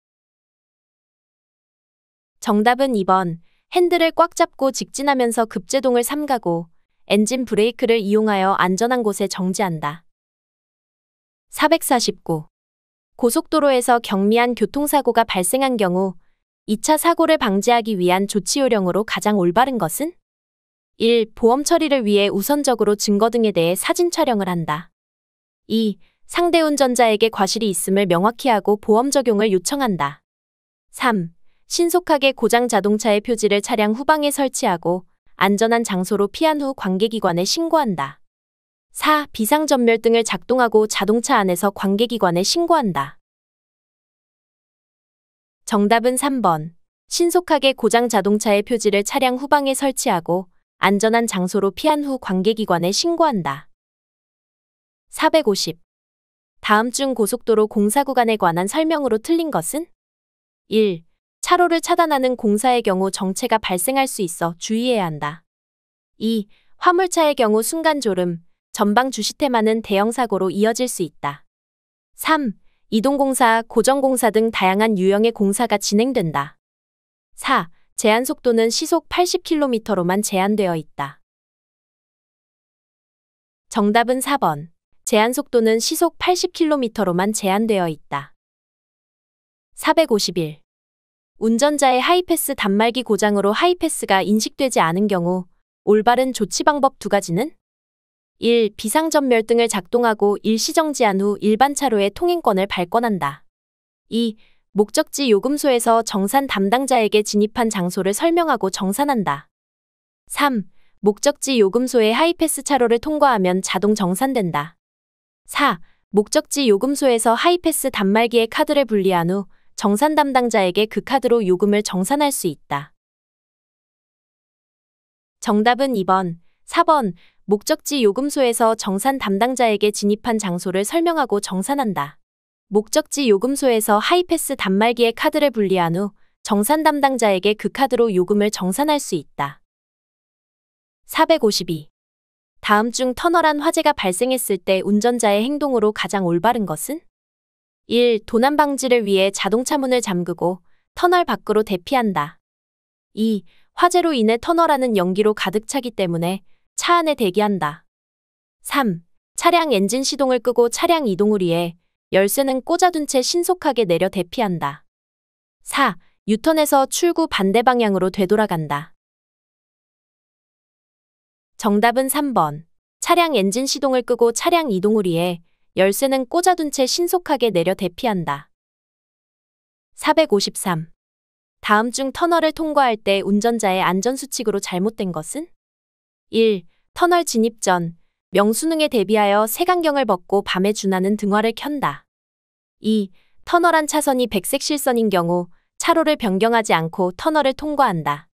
정답은 2번. 핸들을 꽉 잡고 직진하면서 급제동을 삼가고 엔진 브레이크를 이용하여 안전한 곳에 정지한다. 449. 고속도로에서 경미한 교통사고가 발생한 경우 2차 사고를 방지하기 위한 조치 요령으로 가장 올바른 것은? 1. 보험 처리를 위해 우선적으로 증거 등에 대해 사진 촬영을 한다. 2. 상대 운전자에게 과실이 있음을 명확히 하고 보험 적용을 요청한다. 3. 신속하게 고장 자동차의 표지를 차량 후방에 설치하고 안전한 장소로 피한 후 관계기관에 신고한다. 4. 비상전멸등을 작동하고 자동차 안에서 관계기관에 신고한다. 정답은 3번. 신속하게 고장 자동차의 표지를 차량 후방에 설치하고 안전한 장소로 피한 후 관계기관에 신고한다. 450. 다음 중 고속도로 공사 구간에 관한 설명으로 틀린 것은? 1. 차로를 차단하는 공사의 경우 정체가 발생할 수 있어 주의해야 한다. 2. 화물차의 경우 순간 졸음, 전방 주시태만은 대형 사고로 이어질 수 있다. 3. 이동공사, 고정공사 등 다양한 유형의 공사가 진행된다. 4. 제한 속도는 시속 80km로만 제한되어 있다. 정답은 4번. 제한 속도는 시속 80km로만 제한되어 있다. 451. 운전자의 하이패스 단말기 고장으로 하이패스가 인식되지 않은 경우 올바른 조치 방법 두 가지는? 1. 비상전멸등을 작동하고 일시정지한 후 일반 차로의 통행권을 발권한다. 2. 목적지 요금소에서 정산 담당자에게 진입한 장소를 설명하고 정산한다. 3. 목적지 요금소의 하이패스 차로를 통과하면 자동 정산된다. 4. 목적지 요금소에서 하이패스 단말기의 카드를 분리한 후 정산 담당자에게 그 카드로 요금을 정산할 수 있다. 정답은 2번, 4번. 목적지 요금소에서 정산 담당자에게 진입한 장소를 설명하고 정산한다. 목적지 요금소에서 하이패스 단말기의 카드를 분리한 후 정산 담당자에게 그 카드로 요금을 정산할 수 있다. 452. 다음 중 터널 안 화재가 발생했을 때 운전자의 행동으로 가장 올바른 것은? 1. 도난 방지를 위해 자동차 문을 잠그고 터널 밖으로 대피한다. 2. 화재로 인해 터널 안은 연기로 가득 차기 때문에 차 안에 대기한다. 3. 차량 엔진 시동을 끄고 차량 이동을 위해 열쇠는 꽂아둔 채 신속하게 내려 대피한다. 4. 유턴해서 출구 반대 방향으로 되돌아간다. 정답은 3번. 차량 엔진 시동을 끄고 차량 이동을 위해 열쇠는 꽂아둔 채 신속하게 내려 대피한다. 453. 다음 중 터널을 통과할 때 운전자의 안전수칙으로 잘못된 것은? 1. 터널 진입 전 명수능에 대비하여 색안경을 벗고 밤에 준하는 등화를 켠다. 2. 터널 안 차선이 백색 실선인 경우 차로를 변경하지 않고 터널을 통과한다.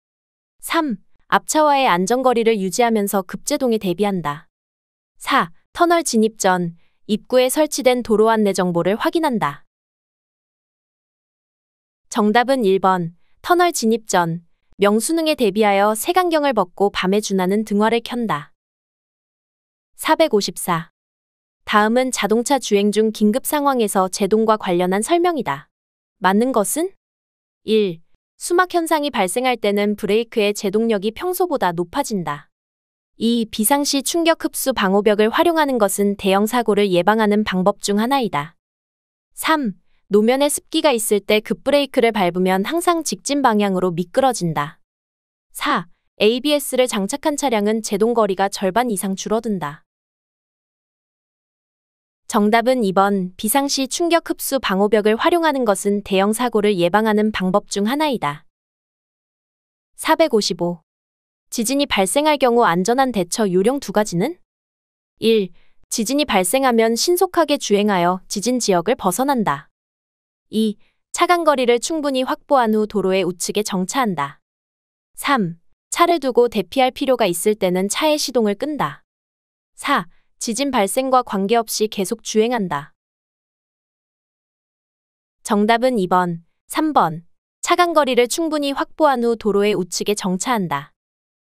3. 앞차와의 안전거리를 유지하면서 급제동에 대비한다. 4. 터널 진입 전 입구에 설치된 도로 안내 정보를 확인한다. 정답은 1번. 터널 진입 전 명수능에 대비하여 색안경을 벗고 밤에 준하는 등화를 켠다. 454. 다음은 자동차 주행 중 긴급 상황에서 제동과 관련한 설명이다. 맞는 것은? 1. 수막 현상이 발생할 때는 브레이크의 제동력이 평소보다 높아진다. 2. 비상시 충격 흡수 방호벽을 활용하는 것은 대형 사고를 예방하는 방법 중 하나이다. 3. 노면에 습기가 있을 때 급브레이크를 밟으면 항상 직진 방향으로 미끄러진다. 4. ABS를 장착한 차량은 제동거리가 절반 이상 줄어든다. 정답은 2번. 비상시 충격 흡수 방호벽을 활용하는 것은 대형 사고를 예방하는 방법 중 하나이다. 455. 지진이 발생할 경우 안전한 대처 요령 두 가지는? 1. 지진이 발생하면 신속하게 주행하여 지진 지역을 벗어난다. 2. 차간 거리를 충분히 확보한 후 도로의 우측에 정차한다. 3. 차를 두고 대피할 필요가 있을 때는 차의 시동을 끈다. 4. 지진 발생과 관계없이 계속 주행한다. 정답은 2번, 3번. 차간 거리를 충분히 확보한 후 도로의 우측에 정차한다.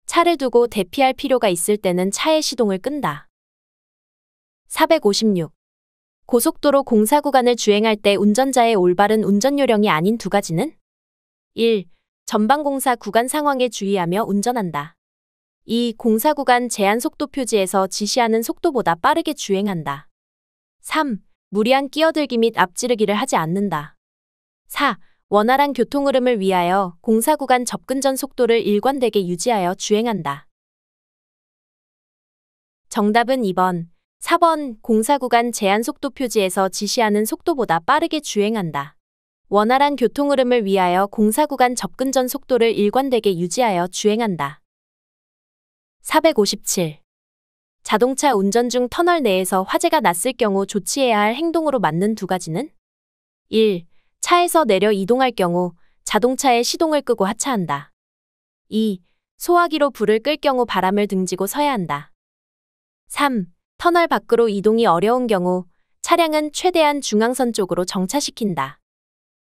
차를 두고 대피할 필요가 있을 때는 차의 시동을 끈다. 456. 고속도로 공사 구간을 주행할 때 운전자의 올바른 운전 요령이 아닌 두 가지는? 1. 전방 공사 구간 상황에 주의하며 운전한다. 2. 공사 구간 제한 속도 표지에서 지시하는 속도보다 빠르게 주행한다. 3. 무리한 끼어들기 및 앞지르기를 하지 않는다. 4. 원활한 교통 흐름을 위하여 공사 구간 접근 전 속도를 일관되게 유지하여 주행한다. 정답은 2번, 4번. 공사 구간 제한 속도 표지에서 지시하는 속도보다 빠르게 주행한다. 원활한 교통 흐름을 위하여 공사 구간 접근 전 속도를 일관되게 유지하여 주행한다. 457. 자동차 운전 중 터널 내에서 화재가 났을 경우 조치해야 할 행동으로 맞는 두 가지는? 1. 차에서 내려 이동할 경우 자동차의 시동을 끄고 하차한다. 2. 소화기로 불을 끌 경우 바람을 등지고 서야 한다. 3. 터널 밖으로 이동이 어려운 경우 차량은 최대한 중앙선 쪽으로 정차시킨다.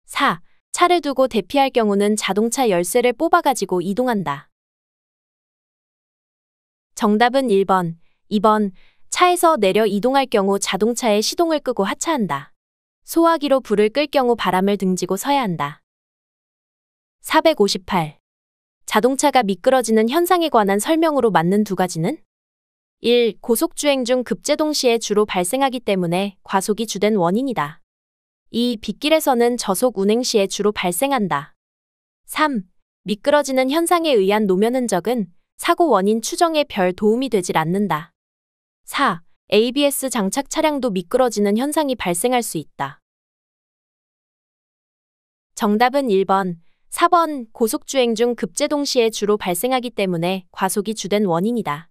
4. 차를 두고 대피할 경우는 자동차 열쇠를 뽑아가지고 이동한다. 정답은 1번, 2번. 차에서 내려 이동할 경우 자동차의 시동을 끄고 하차한다. 소화기로 불을 끌 경우 바람을 등지고 서야 한다. 458. 자동차가 미끄러지는 현상에 관한 설명으로 맞는 두 가지는? 1. 고속주행 중 급제동 시에 주로 발생하기 때문에 과속이 주된 원인이다. 2. 빗길에서는 저속 운행 시에 주로 발생한다. 3. 미끄러지는 현상에 의한 노면 흔적은 사고 원인 추정에 별 도움이 되질 않는다. 4. ABS 장착 차량도 미끄러지는 현상이 발생할 수 있다. 정답은 1번, 4번. 고속주행 중 급제동 시에 주로 발생하기 때문에 과속이 주된 원인이다.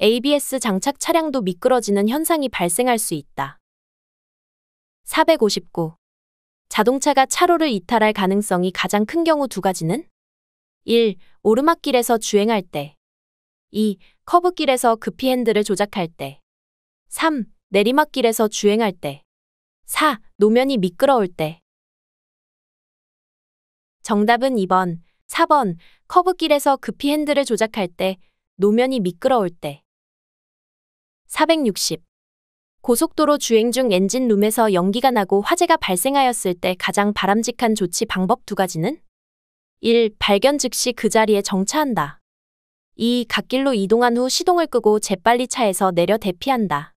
ABS 장착 차량도 미끄러지는 현상이 발생할 수 있다. 459. 자동차가 차로를 이탈할 가능성이 가장 큰 경우 두 가지는? 1. 오르막길에서 주행할 때. 2. 커브길에서 급히 핸들을 조작할 때. 3. 내리막길에서 주행할 때. 4. 노면이 미끄러울 때. 정답은 2번, 4번. 커브길에서 급히 핸들을 조작할 때, 노면이 미끄러울 때. 460. 고속도로 주행 중 엔진룸에서 연기가 나고 화재가 발생하였을 때 가장 바람직한 조치 방법 두 가지는? 1. 발견 즉시 그 자리에 정차한다. 2. 갓길로 이동한 후 시동을 끄고 재빨리 차에서 내려 대피한다.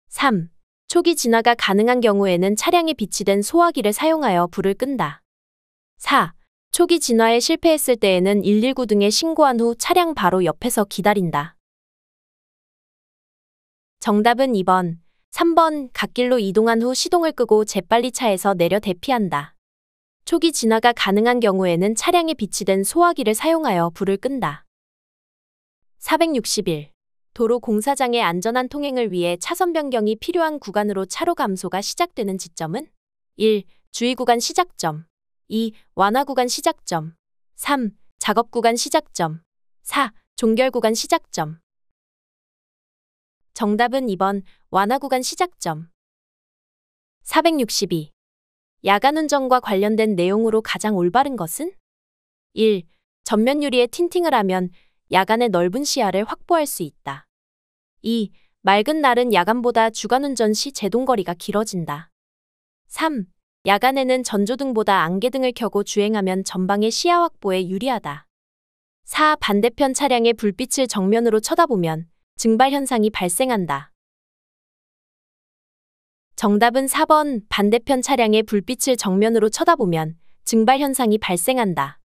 3. 초기 진화가 가능한 경우에는 차량에 비치된 소화기를 사용하여 불을 끈다. 4. 초기 진화에 실패했을 때에는 119 등에 신고한 후 차량 바로 옆에서 기다린다. 정답은 2번, 3번. 갓길로 이동한 후 시동을 끄고 재빨리 차에서 내려 대피한다. 초기 진화가 가능한 경우에는 차량에 비치된 소화기를 사용하여 불을 끈다. 461. 도로 공사장의 안전한 통행을 위해 차선 변경이 필요한 구간으로 차로 감소가 시작되는 지점은? 1. 주의구간 시작점. 2. 완화구간 시작점. 3. 작업구간 시작점. 4. 종결구간 시작점. 정답은 2번, 완화구간 시작점. 462. 야간운전과 관련된 내용으로 가장 올바른 것은? 1. 전면 유리에 틴팅을 하면 야간의 넓은 시야를 확보할 수 있다. 2. 맑은 날은 야간보다 주간운전 시 제동거리가 길어진다. 3. 야간에는 전조등보다 안개등을 켜고 주행하면 전방의 시야 확보에 유리하다. 4. 반대편 차량의 불빛을 정면으로 쳐다보면 증발 현상이 발생한다. 정답은 4번. 반대편 차량의 불빛을 정면으로 쳐다보면 증발 현상이 발생한다.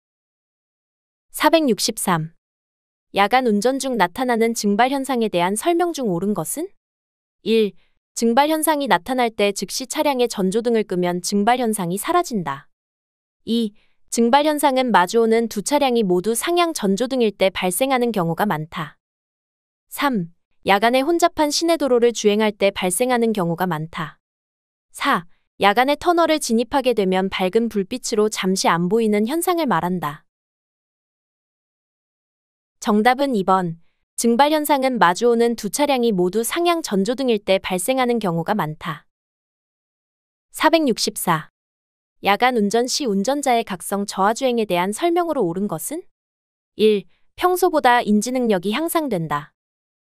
463. 야간 운전 중 나타나는 증발 현상에 대한 설명 중 옳은 것은? 1. 증발 현상이 나타날 때 즉시 차량의 전조등을 끄면 증발 현상이 사라진다. 2. 증발 현상은 마주오는 두 차량이 모두 상향 전조등일 때 발생하는 경우가 많다. 3. 야간에 혼잡한 시내도로를 주행할 때 발생하는 경우가 많다. 4. 야간에 터널을 진입하게 되면 밝은 불빛으로 잠시 안 보이는 현상을 말한다. 정답은 2번. 증발 현상은 마주오는 두 차량이 모두 상향 전조등일 때 발생하는 경우가 많다. 464. 야간 운전 시 운전자의 각성 저하주행에 대한 설명으로 옳은 것은? 1. 평소보다 인지 능력이 향상된다.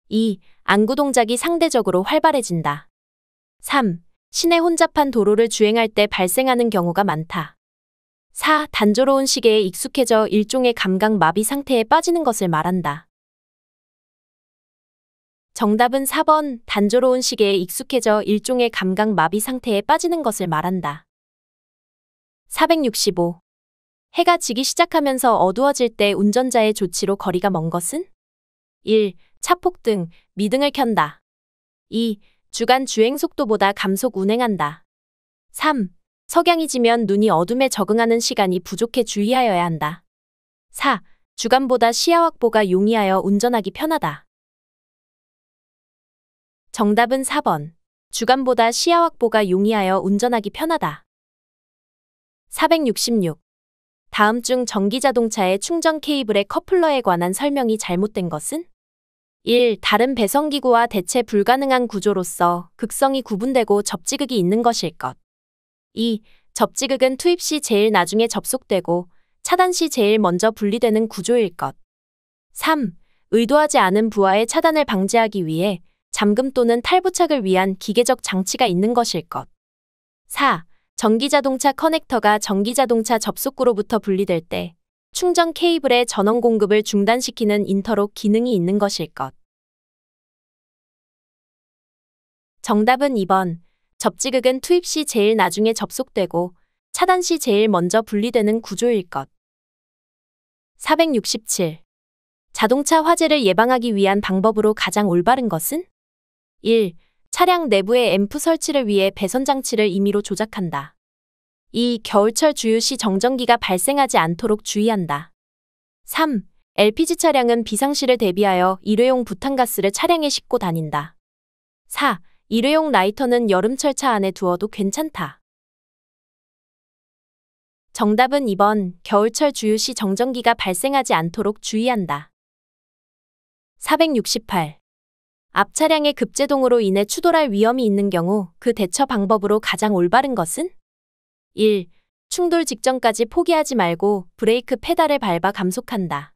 2. 안구 동작이 상대적으로 활발해진다. 3. 시내 혼잡한 도로를 주행할 때 발생하는 경우가 많다. 4. 단조로운 시계에 익숙해져 일종의 감각 마비 상태에 빠지는 것을 말한다. 정답은 4번. 단조로운 시계에 익숙해져 일종의 감각 마비 상태에 빠지는 것을 말한다. 465. 해가 지기 시작하면서 어두워질 때 운전자의 조치로 거리가 먼 것은? 1. 차폭등, 미등을 켠다. 2. 주간 주행 속도보다 감속 운행한다. 3. 석양이 지면 눈이 어둠에 적응하는 시간이 부족해 주의하여야 한다. 4. 주간보다 시야 확보가 용이하여 운전하기 편하다. 정답은 4번. 주간보다 시야 확보가 용이하여 운전하기 편하다. 466. 다음 중 전기자동차의 충전 케이블의 커플러에 관한 설명이 잘못된 것은? 1. 다른 배선기구와 대체 불가능한 구조로서 극성이 구분되고 접지극이 있는 것일 것. 2. 접지극은 투입 시 제일 나중에 접속되고 차단 시 제일 먼저 분리되는 구조일 것. 3. 의도하지 않은 부하의 차단을 방지하기 위해 잠금 또는 탈부착을 위한 기계적 장치가 있는 것일 것. 4. 전기자동차 커넥터가 전기자동차 접속구로부터 분리될 때 충전 케이블의 전원 공급을 중단시키는 인터록 기능이 있는 것일 것. 정답은 2번. 접지극은 투입 시 제일 나중에 접속되고 차단 시 제일 먼저 분리되는 구조일 것. 467. 자동차 화재를 예방하기 위한 방법으로 가장 올바른 것은? 1. 차량 내부에 앰프 설치를 위해 배선 장치를 임의로 조작한다. 2. 겨울철 주유 시 정전기가 발생하지 않도록 주의한다. 3. LPG 차량은 비상시를 대비하여 일회용 부탄가스를 차량에 싣고 다닌다. 4. 일회용 라이터는 여름철 차 안에 두어도 괜찮다. 정답은 2번. 겨울철 주유 시 정전기가 발생하지 않도록 주의한다. 468. 앞 차량의 급제동으로 인해 추돌할 위험이 있는 경우 그 대처 방법으로 가장 올바른 것은? 1. 충돌 직전까지 포기하지 말고 브레이크 페달을 밟아 감속한다.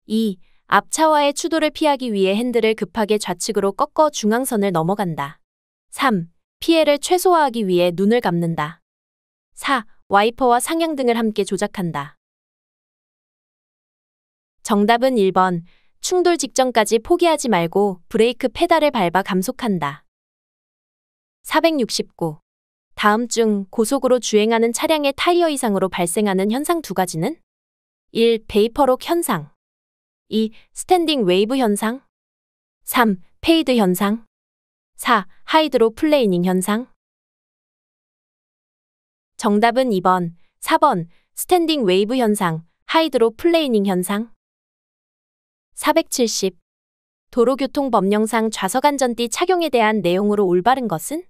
2. 앞차와의 추돌을 피하기 위해 핸들을 급하게 좌측으로 꺾어 중앙선을 넘어간다. 3. 피해를 최소화하기 위해 눈을 감는다. 4. 와이퍼와 상향등을 함께 조작한다. 정답은 1번. 충돌 직전까지 포기하지 말고 브레이크 페달을 밟아 감속한다. 469. 다음 중 고속으로 주행하는 차량의 타이어 이상으로 발생하는 현상 두 가지는? 1. 베이퍼록 현상. 2. 스탠딩 웨이브 현상. 3. 페이드 현상. 4. 하이드로 플레이닝 현상. 정답은 2번. 4번. 스탠딩 웨이브 현상, 하이드로 플레이닝 현상. 470. 도로교통법령상 좌석안전띠 착용에 대한 내용으로 올바른 것은?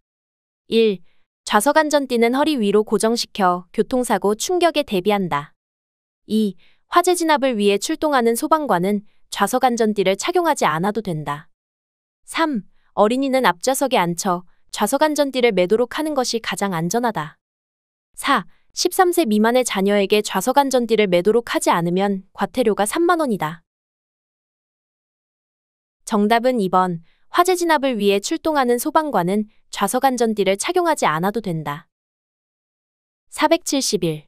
1. 좌석안전띠는 허리 위로 고정시켜 교통사고 충격에 대비한다. 2. 화재 진압을 위해 출동하는 소방관은 좌석안전띠를 착용하지 않아도 된다. 3. 어린이는 앞좌석에 앉혀 좌석안전띠를 매도록 하는 것이 가장 안전하다. 4. 13세 미만의 자녀에게 좌석안전띠를 매도록 하지 않으면 과태료가 3만 원이다. 정답은 2번. 화재 진압을 위해 출동하는 소방관은 좌석안전띠를 착용하지 않아도 된다. 471.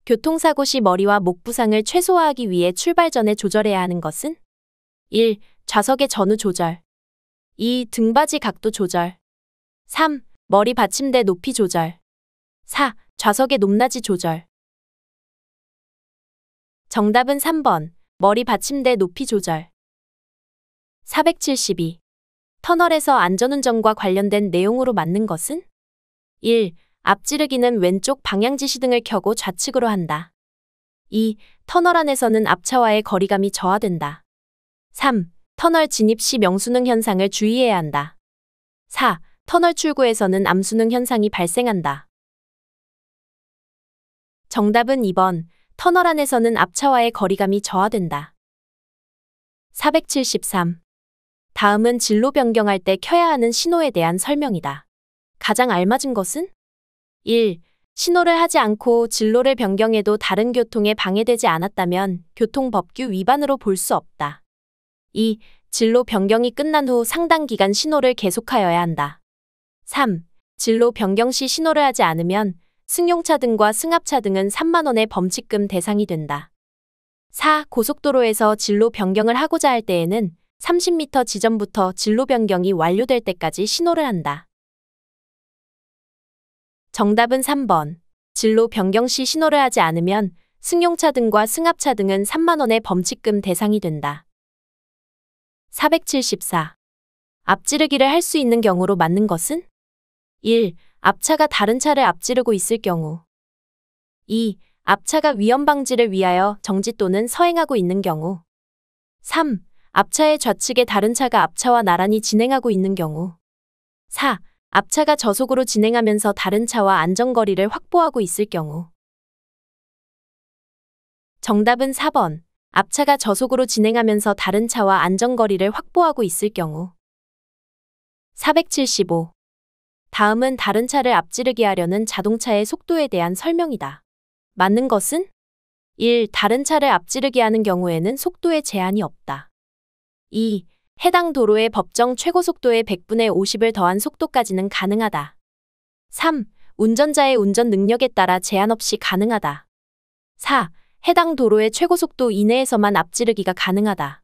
교통사고 시 머리와 목 부상을 최소화하기 위해 출발 전에 조절해야 하는 것은? 1. 좌석의 전후 조절. 2. 등받이 각도 조절. 3. 머리 받침대 높이 조절. 4. 좌석의 높낮이 조절. 정답은 3번. 머리 받침대 높이 조절. 472. 터널에서 안전운전과 관련된 내용으로 맞는 것은? 1. 앞지르기는 왼쪽 방향지시등을 켜고 좌측으로 한다. 2. 터널 안에서는 앞차와의 거리감이 저하된다. 3. 터널 진입 시 명수능 현상을 주의해야 한다. 4. 터널 출구에서는 암수능 현상이 발생한다. 정답은 2번. 터널 안에서는 앞차와의 거리감이 저하된다. 473. 다음은 진로 변경할 때 켜야 하는 신호에 대한 설명이다. 가장 알맞은 것은? 1. 신호를 하지 않고 진로를 변경해도 다른 교통에 방해되지 않았다면 교통법규 위반으로 볼 수 없다. 2. 진로 변경이 끝난 후 상당 기간 신호를 계속하여야 한다. 3. 진로 변경 시 신호를 하지 않으면 승용차 등과 승합차 등은 3만 원의 범칙금 대상이 된다. 4. 고속도로에서 진로 변경을 하고자 할 때에는 30m 지점부터 진로 변경이 완료될 때까지 신호를 한다. 정답은 3번. 진로 변경 시 신호를 하지 않으면 승용차 등과 승합차 등은 3만 원의 범칙금 대상이 된다. 474. 앞지르기를 할 수 있는 경우로 맞는 것은? 1. 앞차가 다른 차를 앞지르고 있을 경우. 2. 앞차가 위험 방지를 위하여 정지 또는 서행하고 있는 경우. 3. 앞차의 좌측에 다른 차가 앞차와 나란히 진행하고 있는 경우. 4. 앞차가 저속으로 진행하면서 다른 차와 안전거리를 확보하고 있을 경우. 정답은 4번. 앞차가 저속으로 진행하면서 다른 차와 안전거리를 확보하고 있을 경우. 475. 다음은 다른 차를 앞지르게 하려는 자동차의 속도에 대한 설명이다. 맞는 것은? 1. 다른 차를 앞지르게 하는 경우에는 속도에 제한이 없다. 2. 해당 도로의 법정 최고속도의 100분의 50을 더한 속도까지는 가능하다. 3. 운전자의 운전 능력에 따라 제한 없이 가능하다. 4. 해당 도로의 최고속도 이내에서만 앞지르기가 가능하다.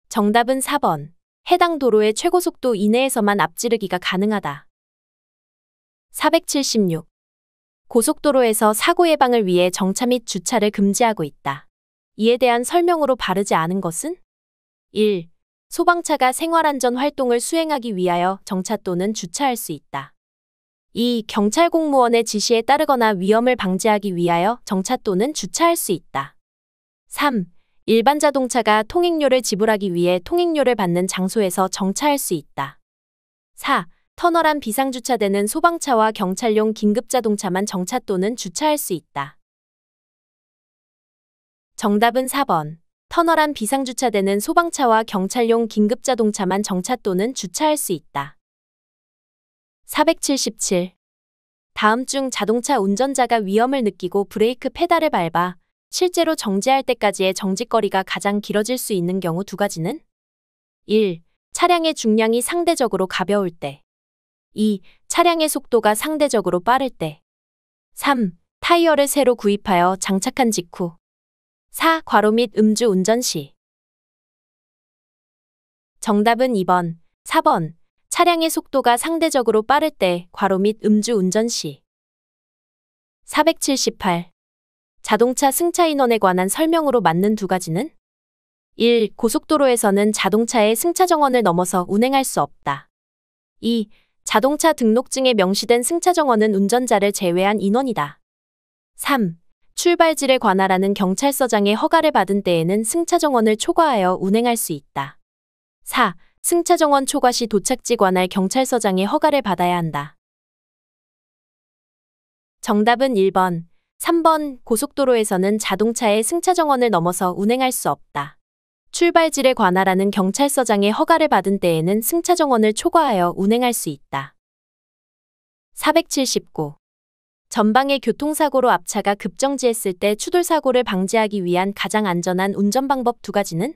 정답은 4번. 해당 도로의 최고속도 이내에서만 앞지르기가 가능하다. 476. 고속도로에서 사고 예방을 위해 정차 및 주차를 금지하고 있다. 이에 대한 설명으로 바르지 않은 것은? 1. 소방차가 생활안전 활동을 수행하기 위하여 정차 또는 주차할 수 있다. 2. 경찰 공무원의 지시에 따르거나 위험을 방지하기 위하여 정차 또는 주차할 수 있다. 3. 일반 자동차가 통행료를 지불하기 위해 통행료를 받는 장소에서 정차할 수 있다. 4. 터널 안 비상주차되는 소방차와 경찰용 긴급자동차만 정차 또는 주차할 수 있다. 정답은 4번. 터널 안 비상주차되는 소방차와 경찰용 긴급자동차만 정차 또는 주차할 수 있다. 477. 다음 중 자동차 운전자가 위험을 느끼고 브레이크 페달을 밟아 실제로 정지할 때까지의 정지거리가 가장 길어질 수 있는 경우 두 가지는? 1. 차량의 중량이 상대적으로 가벼울 때. 2. 차량의 속도가 상대적으로 빠를 때. 3. 타이어를 새로 구입하여 장착한 직후. 4. 과로 및 음주 운전 시. 정답은 2번, 4번. 차량의 속도가 상대적으로 빠를 때, 과로 및 음주 운전 시. 478. 자동차 승차 인원에 관한 설명으로 맞는 두 가지는? 1. 고속도로에서는 자동차의 승차 정원을 넘어서 운행할 수 없다. 2. 자동차 등록증에 명시된 승차 정원은 운전자를 제외한 인원이다. 3. 출발지를 관할하는 경찰서장의 허가를 받은 때에는 승차 정원을 초과하여 운행할 수 있다. 4. 승차 정원 초과 시 도착지 관할 경찰서장의 허가를 받아야 한다. 정답은 1번, 3번. 고속도로에서는 자동차의 승차 정원을 넘어서 운행할 수 없다. 출발지를 관할하는 경찰서장의 허가를 받은 때에는 승차 정원을 초과하여 운행할 수 있다. 479. 전방의 교통사고로 앞차가 급정지했을 때 추돌사고를 방지하기 위한 가장 안전한 운전 방법 두 가지는?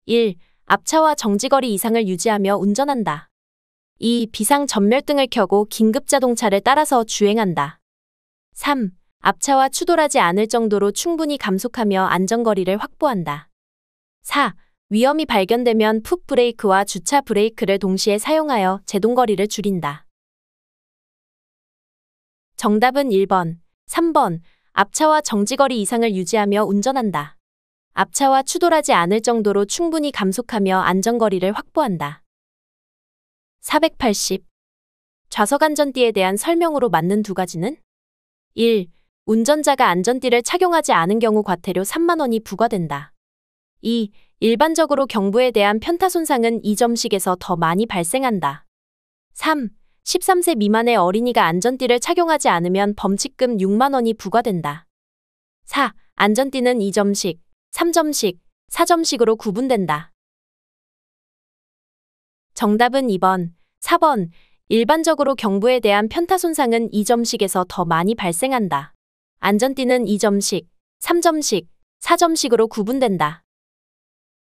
1. 앞차와 정지거리 이상을 유지하며 운전한다. 2. 비상 전멸등을 켜고 긴급자동차를 따라서 주행한다. 3. 앞차와 추돌하지 않을 정도로 충분히 감속하며 안전거리를 확보한다. 4. 위험이 발견되면 풋 브레이크와 주차 브레이크를 동시에 사용하여 제동거리를 줄인다. 정답은 1번, 3번. 앞차와 정지거리 이상을 유지하며 운전한다. 앞차와 추돌하지 않을 정도로 충분히 감속하며 안전거리를 확보한다. 480. 좌석 안전띠에 대한 설명으로 맞는 두 가지는? 1. 운전자가 안전띠를 착용하지 않은 경우 과태료 3만 원이 부과된다. 2. 일반적으로 경부에 대한 편타 손상은 2점씩에서 더 많이 발생한다. 3. 13세 미만의 어린이가 안전띠를 착용하지 않으면 범칙금 6만 원이 부과된다. 4. 안전띠는 2점씩, 3점씩, 4점씩으로 구분된다. 정답은 2번, 4번. 일반적으로 경부에 대한 편타 손상은 2점씩에서 더 많이 발생한다. 안전띠는 2점씩, 3점씩, 4점씩으로 구분된다.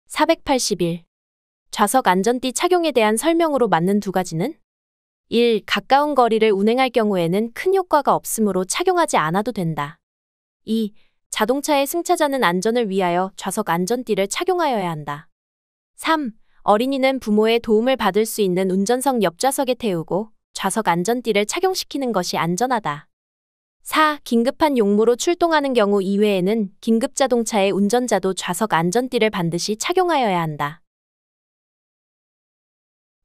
481. 좌석 안전띠 착용에 대한 설명으로 맞는 두 가지는? 1. 가까운 거리를 운행할 경우에는 큰 효과가 없으므로 착용하지 않아도 된다. 2. 자동차의 승차자는 안전을 위하여 좌석 안전띠를 착용하여야 한다. 3. 어린이는 부모의 도움을 받을 수 있는 운전석 옆좌석에 태우고 좌석 안전띠를 착용시키는 것이 안전하다. 4. 긴급한 용무로 출동하는 경우 이외에는 긴급자동차의 운전자도 좌석 안전띠를 반드시 착용하여야 한다.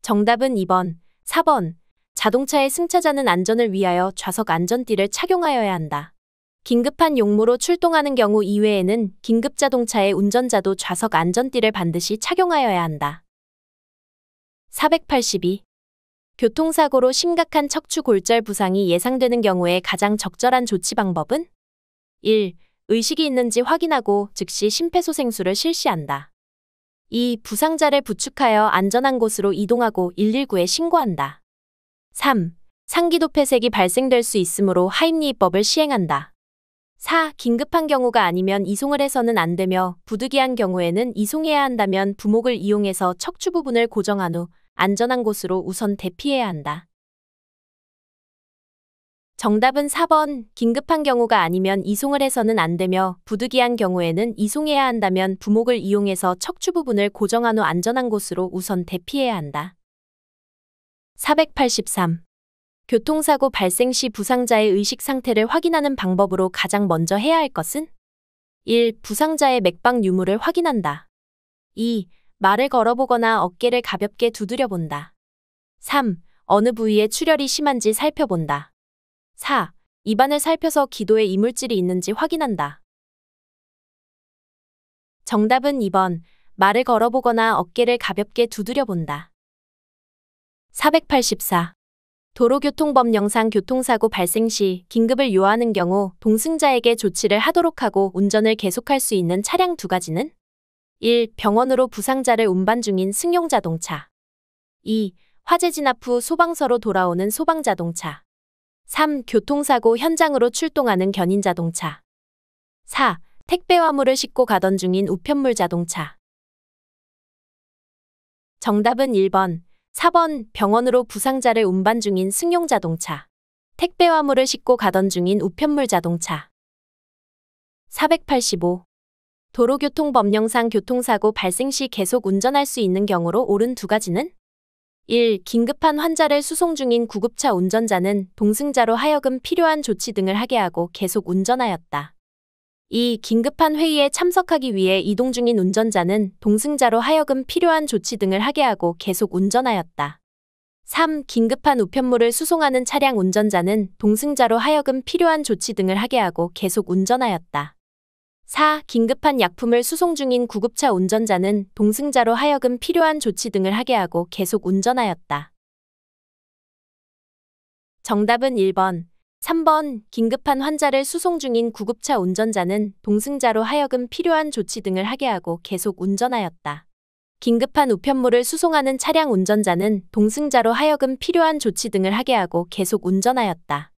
정답은 2번, 4번. 자동차의 승차자는 안전을 위하여 좌석 안전띠를 착용하여야 한다. 긴급한 용무로 출동하는 경우 이외에는 긴급자동차의 운전자도 좌석 안전띠를 반드시 착용하여야 한다. 482. 교통사고로 심각한 척추 골절 부상이 예상되는 경우에 가장 적절한 조치 방법은? 1. 의식이 있는지 확인하고 즉시 심폐소생술을 실시한다. 2. 부상자를 부축하여 안전한 곳으로 이동하고 119에 신고한다. 3. 상기도폐색이 발생될 수 있으므로 하임리히법을 시행한다. 4. 긴급한 경우가 아니면 이송을 해서는 안 되며 부득이한 경우에는 이송해야 한다면 부목을 이용해서 척추 부분을 고정한 후 안전한 곳으로 우선 대피해야 한다. 정답은 4번. 긴급한 경우가 아니면 이송을 해서는 안 되며 부득이한 경우에는 이송해야 한다면 부목을 이용해서 척추 부분을 고정한 후 안전한 곳으로 우선 대피해야 한다. 483. 교통사고 발생 시 부상자의 의식 상태를 확인하는 방법으로 가장 먼저 해야 할 것은? 1. 부상자의 맥박 유무를 확인한다. 2. 말을 걸어보거나 어깨를 가볍게 두드려 본다. 3. 어느 부위에 출혈이 심한지 살펴본다. 4. 입안을 살펴서 기도에 이물질이 있는지 확인한다. 정답은 2번. 말을 걸어보거나 어깨를 가볍게 두드려 본다. 484. 도로교통법 영상 교통사고 발생 시 긴급을 요하는 경우 동승자에게 조치를 하도록 하고 운전을 계속할 수 있는 차량 두 가지는? 1. 병원으로 부상자를 운반 중인 승용자동차. 2. 화재 진압 후 소방서로 돌아오는 소방자동차. 3. 교통사고 현장으로 출동하는 견인자동차. 4. 택배 화물을 싣고 가던 중인 우편물 자동차. 정답은 1번. 4번. 병원으로 부상자를 운반 중인 승용자동차. 택배 화물을 싣고 가던 중인 우편물 자동차. 485. 도로교통법령상 교통사고 발생 시 계속 운전할 수 있는 경우로 옳은 두 가지는? 1. 긴급한 환자를 수송 중인 구급차 운전자는 동승자로 하여금 필요한 조치 등을 하게 하고 계속 운전하였다. 2. 긴급한 회의에 참석하기 위해 이동 중인 운전자는 동승자로 하여금 필요한 조치 등을 하게 하고 계속 운전하였다. 3. 긴급한 우편물을 수송하는 차량 운전자는 동승자로 하여금 필요한 조치 등을 하게 하고 계속 운전하였다. 4. 긴급한 약품을 수송 중인 구급차 운전자는 동승자로 하여금 필요한 조치 등을 하게 하고 계속 운전하였다. 정답은 1번. 3번. 긴급한 환자를 수송 중인 구급차 운전자는 동승자로 하여금 필요한 조치 등을 하게 하고 계속 운전하였다. 긴급한 우편물을 수송하는 차량 운전자는 동승자로 하여금 필요한 조치 등을 하게 하고 계속 운전하였다.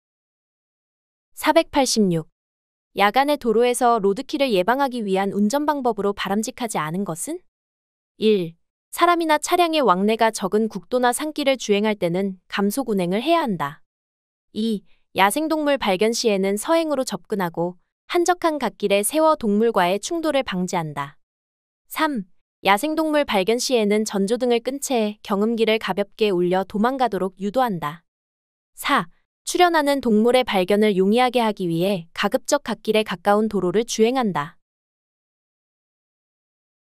486. 야간의 도로에서 로드킬을 예방하기 위한 운전 방법으로 바람직하지 않은 것은? 1. 사람이나 차량의 왕래가 적은 국도나 산길을 주행할 때는 감속 운행을 해야 한다. 2. 야생동물 발견 시에는 서행으로 접근하고 한적한 갓길에 세워 동물과의 충돌을 방지한다. 3. 야생동물 발견 시에는 전조등을 끈 채 경음기를 가볍게 울려 도망가도록 유도한다. 4. 출현하는 동물의 발견을 용이하게 하기 위해 가급적 갓길에 가까운 도로를 주행한다.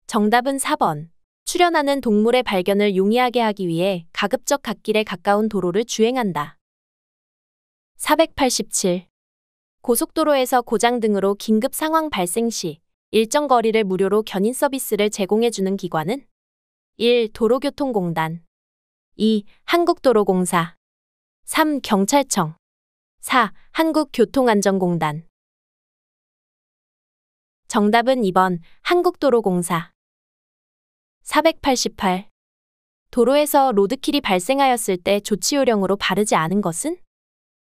정답은 4번. 출현하는 동물의 발견을 용이하게 하기 위해 가급적 갓길에 가까운 도로를 주행한다. 487. 고속도로에서 고장 등으로 긴급 상황 발생 시 일정 거리를 무료로 견인 서비스를 제공해주는 기관은? 1. 도로교통공단. 2. 한국도로공사. 3. 경찰청. 4. 한국교통안전공단. 정답은 2번. 한국도로공사. 488. 도로에서 로드킬이 발생하였을 때 조치 요령으로 바르지 않은 것은?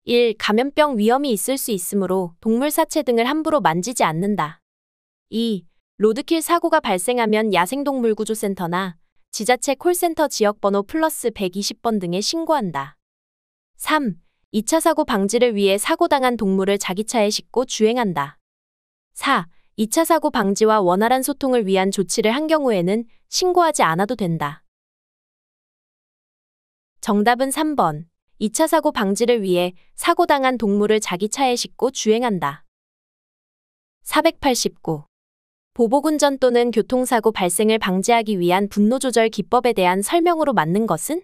1. 감염병 위험이 있을 수 있으므로 동물 사체 등을 함부로 만지지 않는다. 2. 로드킬 사고가 발생하면 야생동물구조센터나 지자체 콜센터 지역번호 플러스 120번 등에 신고한다. 3. 2차 사고 방지를 위해 사고당한 동물을 자기 차에 싣고 주행한다. 4. 2차 사고 방지와 원활한 소통을 위한 조치를 한 경우에는 신고하지 않아도 된다. 정답은 3번. 2차 사고 방지를 위해 사고당한 동물을 자기 차에 싣고 주행한다. 489. 보복운전 또는 교통사고 발생을 방지하기 위한 분노조절 기법에 대한 설명으로 맞는 것은?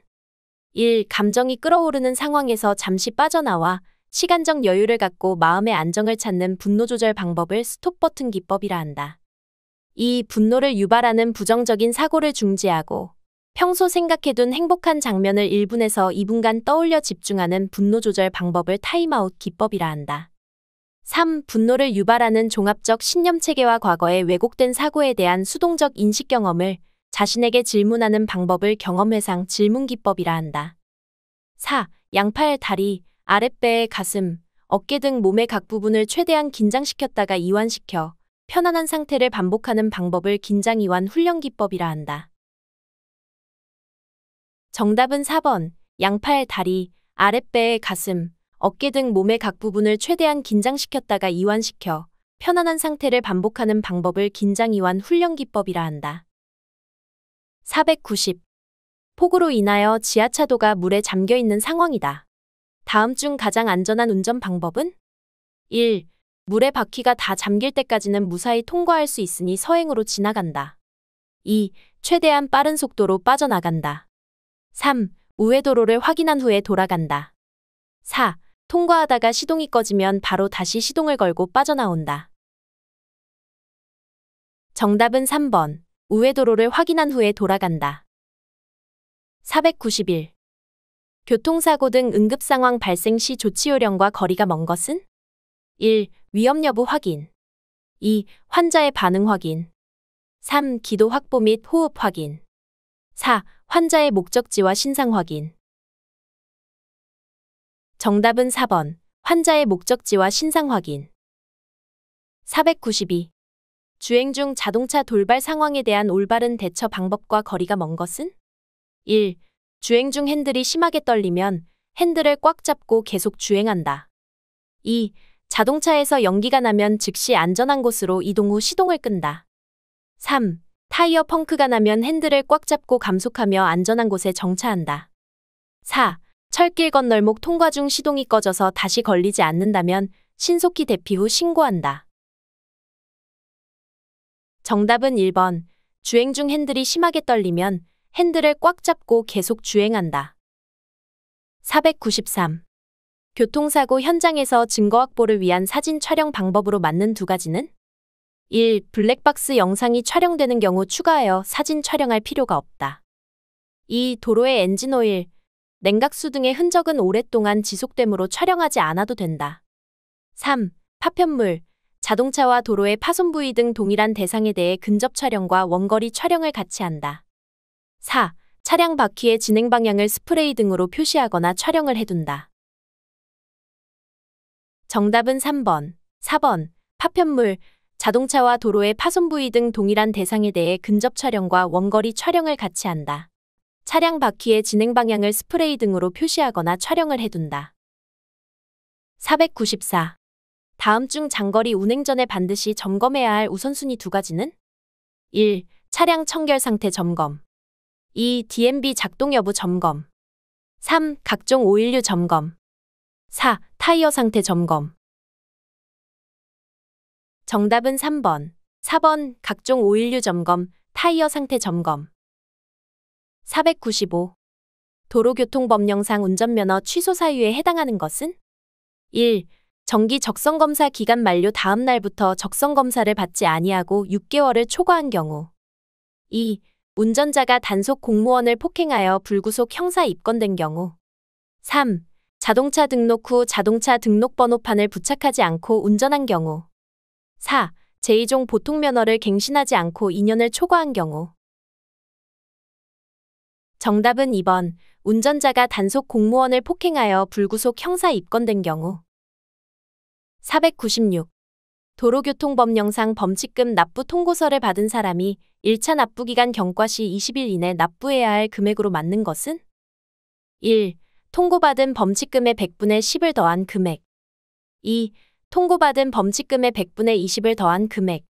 1. 감정이 끓어오르는 상황에서 잠시 빠져나와 시간적 여유를 갖고 마음의 안정을 찾는 분노조절 방법을 스톱 버튼 기법이라 한다. 2. 분노를 유발하는 부정적인 사고를 중지하고 평소 생각해둔 행복한 장면을 1분에서 2분간 떠올려 집중하는 분노조절 방법을 타임아웃 기법이라 한다. 3. 분노를 유발하는 종합적 신념체계와 과거의 왜곡된 사고에 대한 수동적 인식 경험을 자신에게 질문하는 방법을 경험회상 질문기법이라 한다. 4. 양팔, 다리, 아랫배, 가슴, 어깨 등 몸의 각 부분을 최대한 긴장시켰다가 이완시켜 편안한 상태를 반복하는 방법을 긴장-이완 훈련기법이라 한다. 정답은 4번. 양팔, 다리, 아랫배, 가슴, 어깨 등 몸의 각 부분을 최대한 긴장시켰다가 이완시켜 편안한 상태를 반복하는 방법을 긴장-이완 훈련기법이라 한다. 490. 폭우로 인하여 지하차도가 물에 잠겨있는 상황이다. 다음 중 가장 안전한 운전 방법은? 1. 물의 바퀴가 다 잠길 때까지는 무사히 통과할 수 있으니 서행으로 지나간다. 2. 최대한 빠른 속도로 빠져나간다. 3. 우회도로를 확인한 후에 돌아간다. 4. 통과하다가 시동이 꺼지면 바로 다시 시동을 걸고 빠져나온다. 정답은 3번. 우회도로를 확인한 후에 돌아간다. 491. 교통사고 등 응급상황 발생 시 조치 요령과 거리가 먼 것은? 1. 위험 여부 확인. 2. 환자의 반응 확인. 3. 기도 확보 및 호흡 확인. 4. 환자의 목적지와 신상 확인. 정답은 4번. 환자의 목적지와 신상 확인. 492. 주행 중 자동차 돌발 상황에 대한 올바른 대처 방법과 거리가 먼 것은? 1. 주행 중 핸들이 심하게 떨리면 핸들을 꽉 잡고 계속 주행한다. 2. 자동차에서 연기가 나면 즉시 안전한 곳으로 이동 후 시동을 끈다. 3. 타이어 펑크가 나면 핸들을 꽉 잡고 감속하며 안전한 곳에 정차한다. 4. 철길 건널목 통과 중 시동이 꺼져서 다시 걸리지 않는다면 신속히 대피 후 신고한다. 정답은 1번. 주행 중 핸들이 심하게 떨리면 핸들을 꽉 잡고 계속 주행한다. 493. 교통사고 현장에서 증거 확보를 위한 사진 촬영 방법으로 맞는 두 가지는? 1. 블랙박스 영상이 촬영되는 경우 추가하여 사진 촬영할 필요가 없다. 2. 도로의 엔진오일, 냉각수 등의 흔적은 오랫동안 지속되므로 촬영하지 않아도 된다. 3. 파편물, 자동차와 도로의 파손 부위 등 동일한 대상에 대해 근접 촬영과 원거리 촬영을 같이 한다. 4. 차량 바퀴의 진행 방향을 스프레이 등으로 표시하거나 촬영을 해둔다. 정답은 3번, 4번. 파편물, 자동차와 도로의 파손 부위 등 동일한 대상에 대해 근접 촬영과 원거리 촬영을 같이 한다. 차량 바퀴의 진행 방향을 스프레이 등으로 표시하거나 촬영을 해둔다. 494. 다음 중 장거리 운행 전에 반드시 점검해야 할 우선순위 두 가지는? 1. 차량 청결 상태 점검. 2. DMB 작동 여부 점검. 3. 각종 오일류 점검. 4. 타이어 상태 점검. 정답은 3번, 4번. 각종 오일류 점검, 타이어 상태 점검. 495. 도로교통법령상 운전면허 취소 사유에 해당하는 것은? 1. 정기 적성검사 기간 만료 다음 날부터 적성검사를 받지 아니하고 6개월을 초과한 경우. 2. 운전자가 단속 공무원을 폭행하여 불구속 형사 입건된 경우. 3. 자동차 등록 후 자동차 등록번호판을 부착하지 않고 운전한 경우. 4. 제2종 보통면허를 갱신하지 않고 2년을 초과한 경우. 정답은 2번. 운전자가 단속 공무원을 폭행하여 불구속 형사 입건된 경우. 496. 도로교통법령상 범칙금 납부 통고서를 받은 사람이 1차 납부기간 경과 시 20일 이내 납부해야 할 금액으로 맞는 것은? 1. 통고받은 범칙금의 100분의 10을 더한 금액. 2. 통고받은 범칙금의 100분의 20을 더한 금액.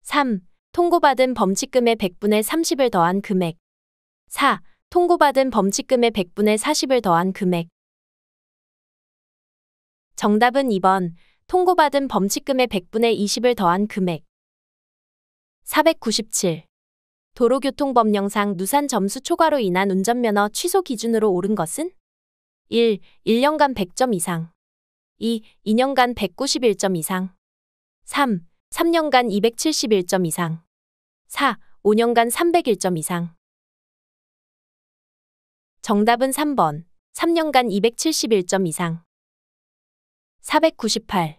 3. 통고받은 범칙금의 100분의 30을 더한 금액. 4. 통고받은 범칙금의 100분의 40을 더한 금액. 정답은 2번. 통고받은 범칙금의 100분의 20을 더한 금액. 497. 도로교통법령상 누산 점수 초과로 인한 운전면허 취소 기준으로 옳은 것은? 1. 1년간 100점 이상. 2. 2년간 191점 이상. 3. 3년간 271점 이상. 4. 5년간 301점 이상. 정답은 3번. 3년간 271점 이상. 498.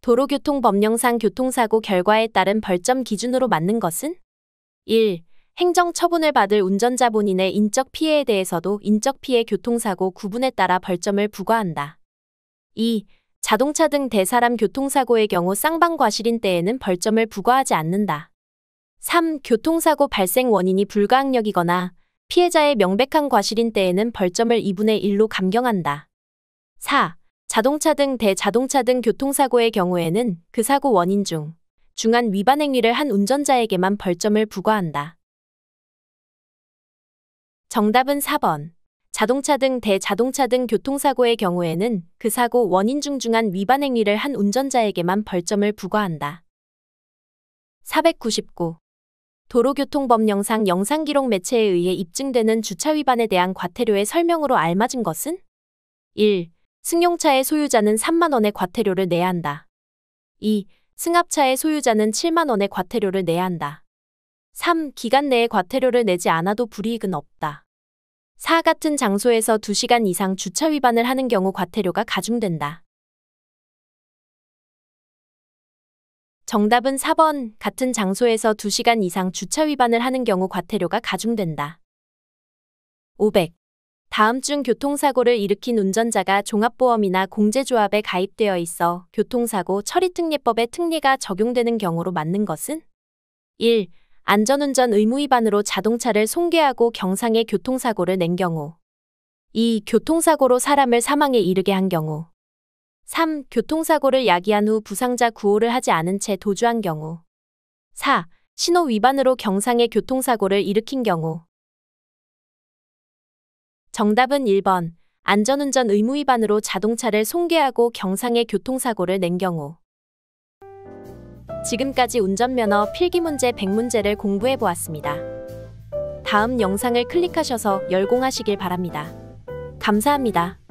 도로교통법령상 교통사고 결과에 따른 벌점 기준으로 맞는 것은 1. 행정처분을 받을 운전자 본인의 인적 피해에 대해서도 인적 피해 교통사고 구분에 따라 벌점을 부과한다. 2. 자동차 등 대사람 교통사고의 경우 쌍방 과실인 때에는 벌점을 부과하지 않는다. 3. 교통사고 발생 원인이 불가항력이거나 피해자의 명백한 과실인 때에는 벌점을 2분의 1로 감경한다. 4. 자동차 등 대자동차 등 교통사고의 경우에는 그 사고 원인 중 중한 위반 행위를 한 운전자에게만 벌점을 부과한다. 정답은 4번. 자동차 등 대자동차 등 교통사고의 경우에는 그 사고 원인 중 중한 위반 행위를 한 운전자에게만 벌점을 부과한다. 499. 도로교통법령상 영상기록 매체에 의해 입증되는 주차 위반에 대한 과태료의 설명으로 알맞은 것은 1. 승용차의 소유자는 3만 원의 과태료를 내야 한다. 2. 승합차의 소유자는 7만 원의 과태료를 내야 한다. 3. 기간 내에 과태료를 내지 않아도 불이익은 없다. 4. 같은 장소에서 2시간 이상 주차 위반을 하는 경우 과태료가 가중된다. 정답은 4번. 같은 장소에서 2시간 이상 주차 위반을 하는 경우 과태료가 가중된다. 500. 다음 중 교통사고를 일으킨 운전자가 종합보험이나 공제조합에 가입되어 있어 교통사고 처리특례법의 특례가 적용되는 경우로 맞는 것은 1. 안전운전 의무 위반으로 자동차를 손괴하고 경상의 교통사고를 낸 경우 2. 교통사고로 사람을 사망에 이르게 한 경우 3. 교통사고를 야기한 후 부상자 구호를 하지 않은 채 도주한 경우 4. 신호 위반으로 경상의 교통사고를 일으킨 경우 정답은 1번. 안전운전 의무 위반으로 자동차를 손괴하고 경상의 교통사고를 낸 경우. 지금까지 운전면허 필기문제 100문제를 공부해보았습니다. 다음 영상을 클릭하셔서 열공하시길 바랍니다. 감사합니다.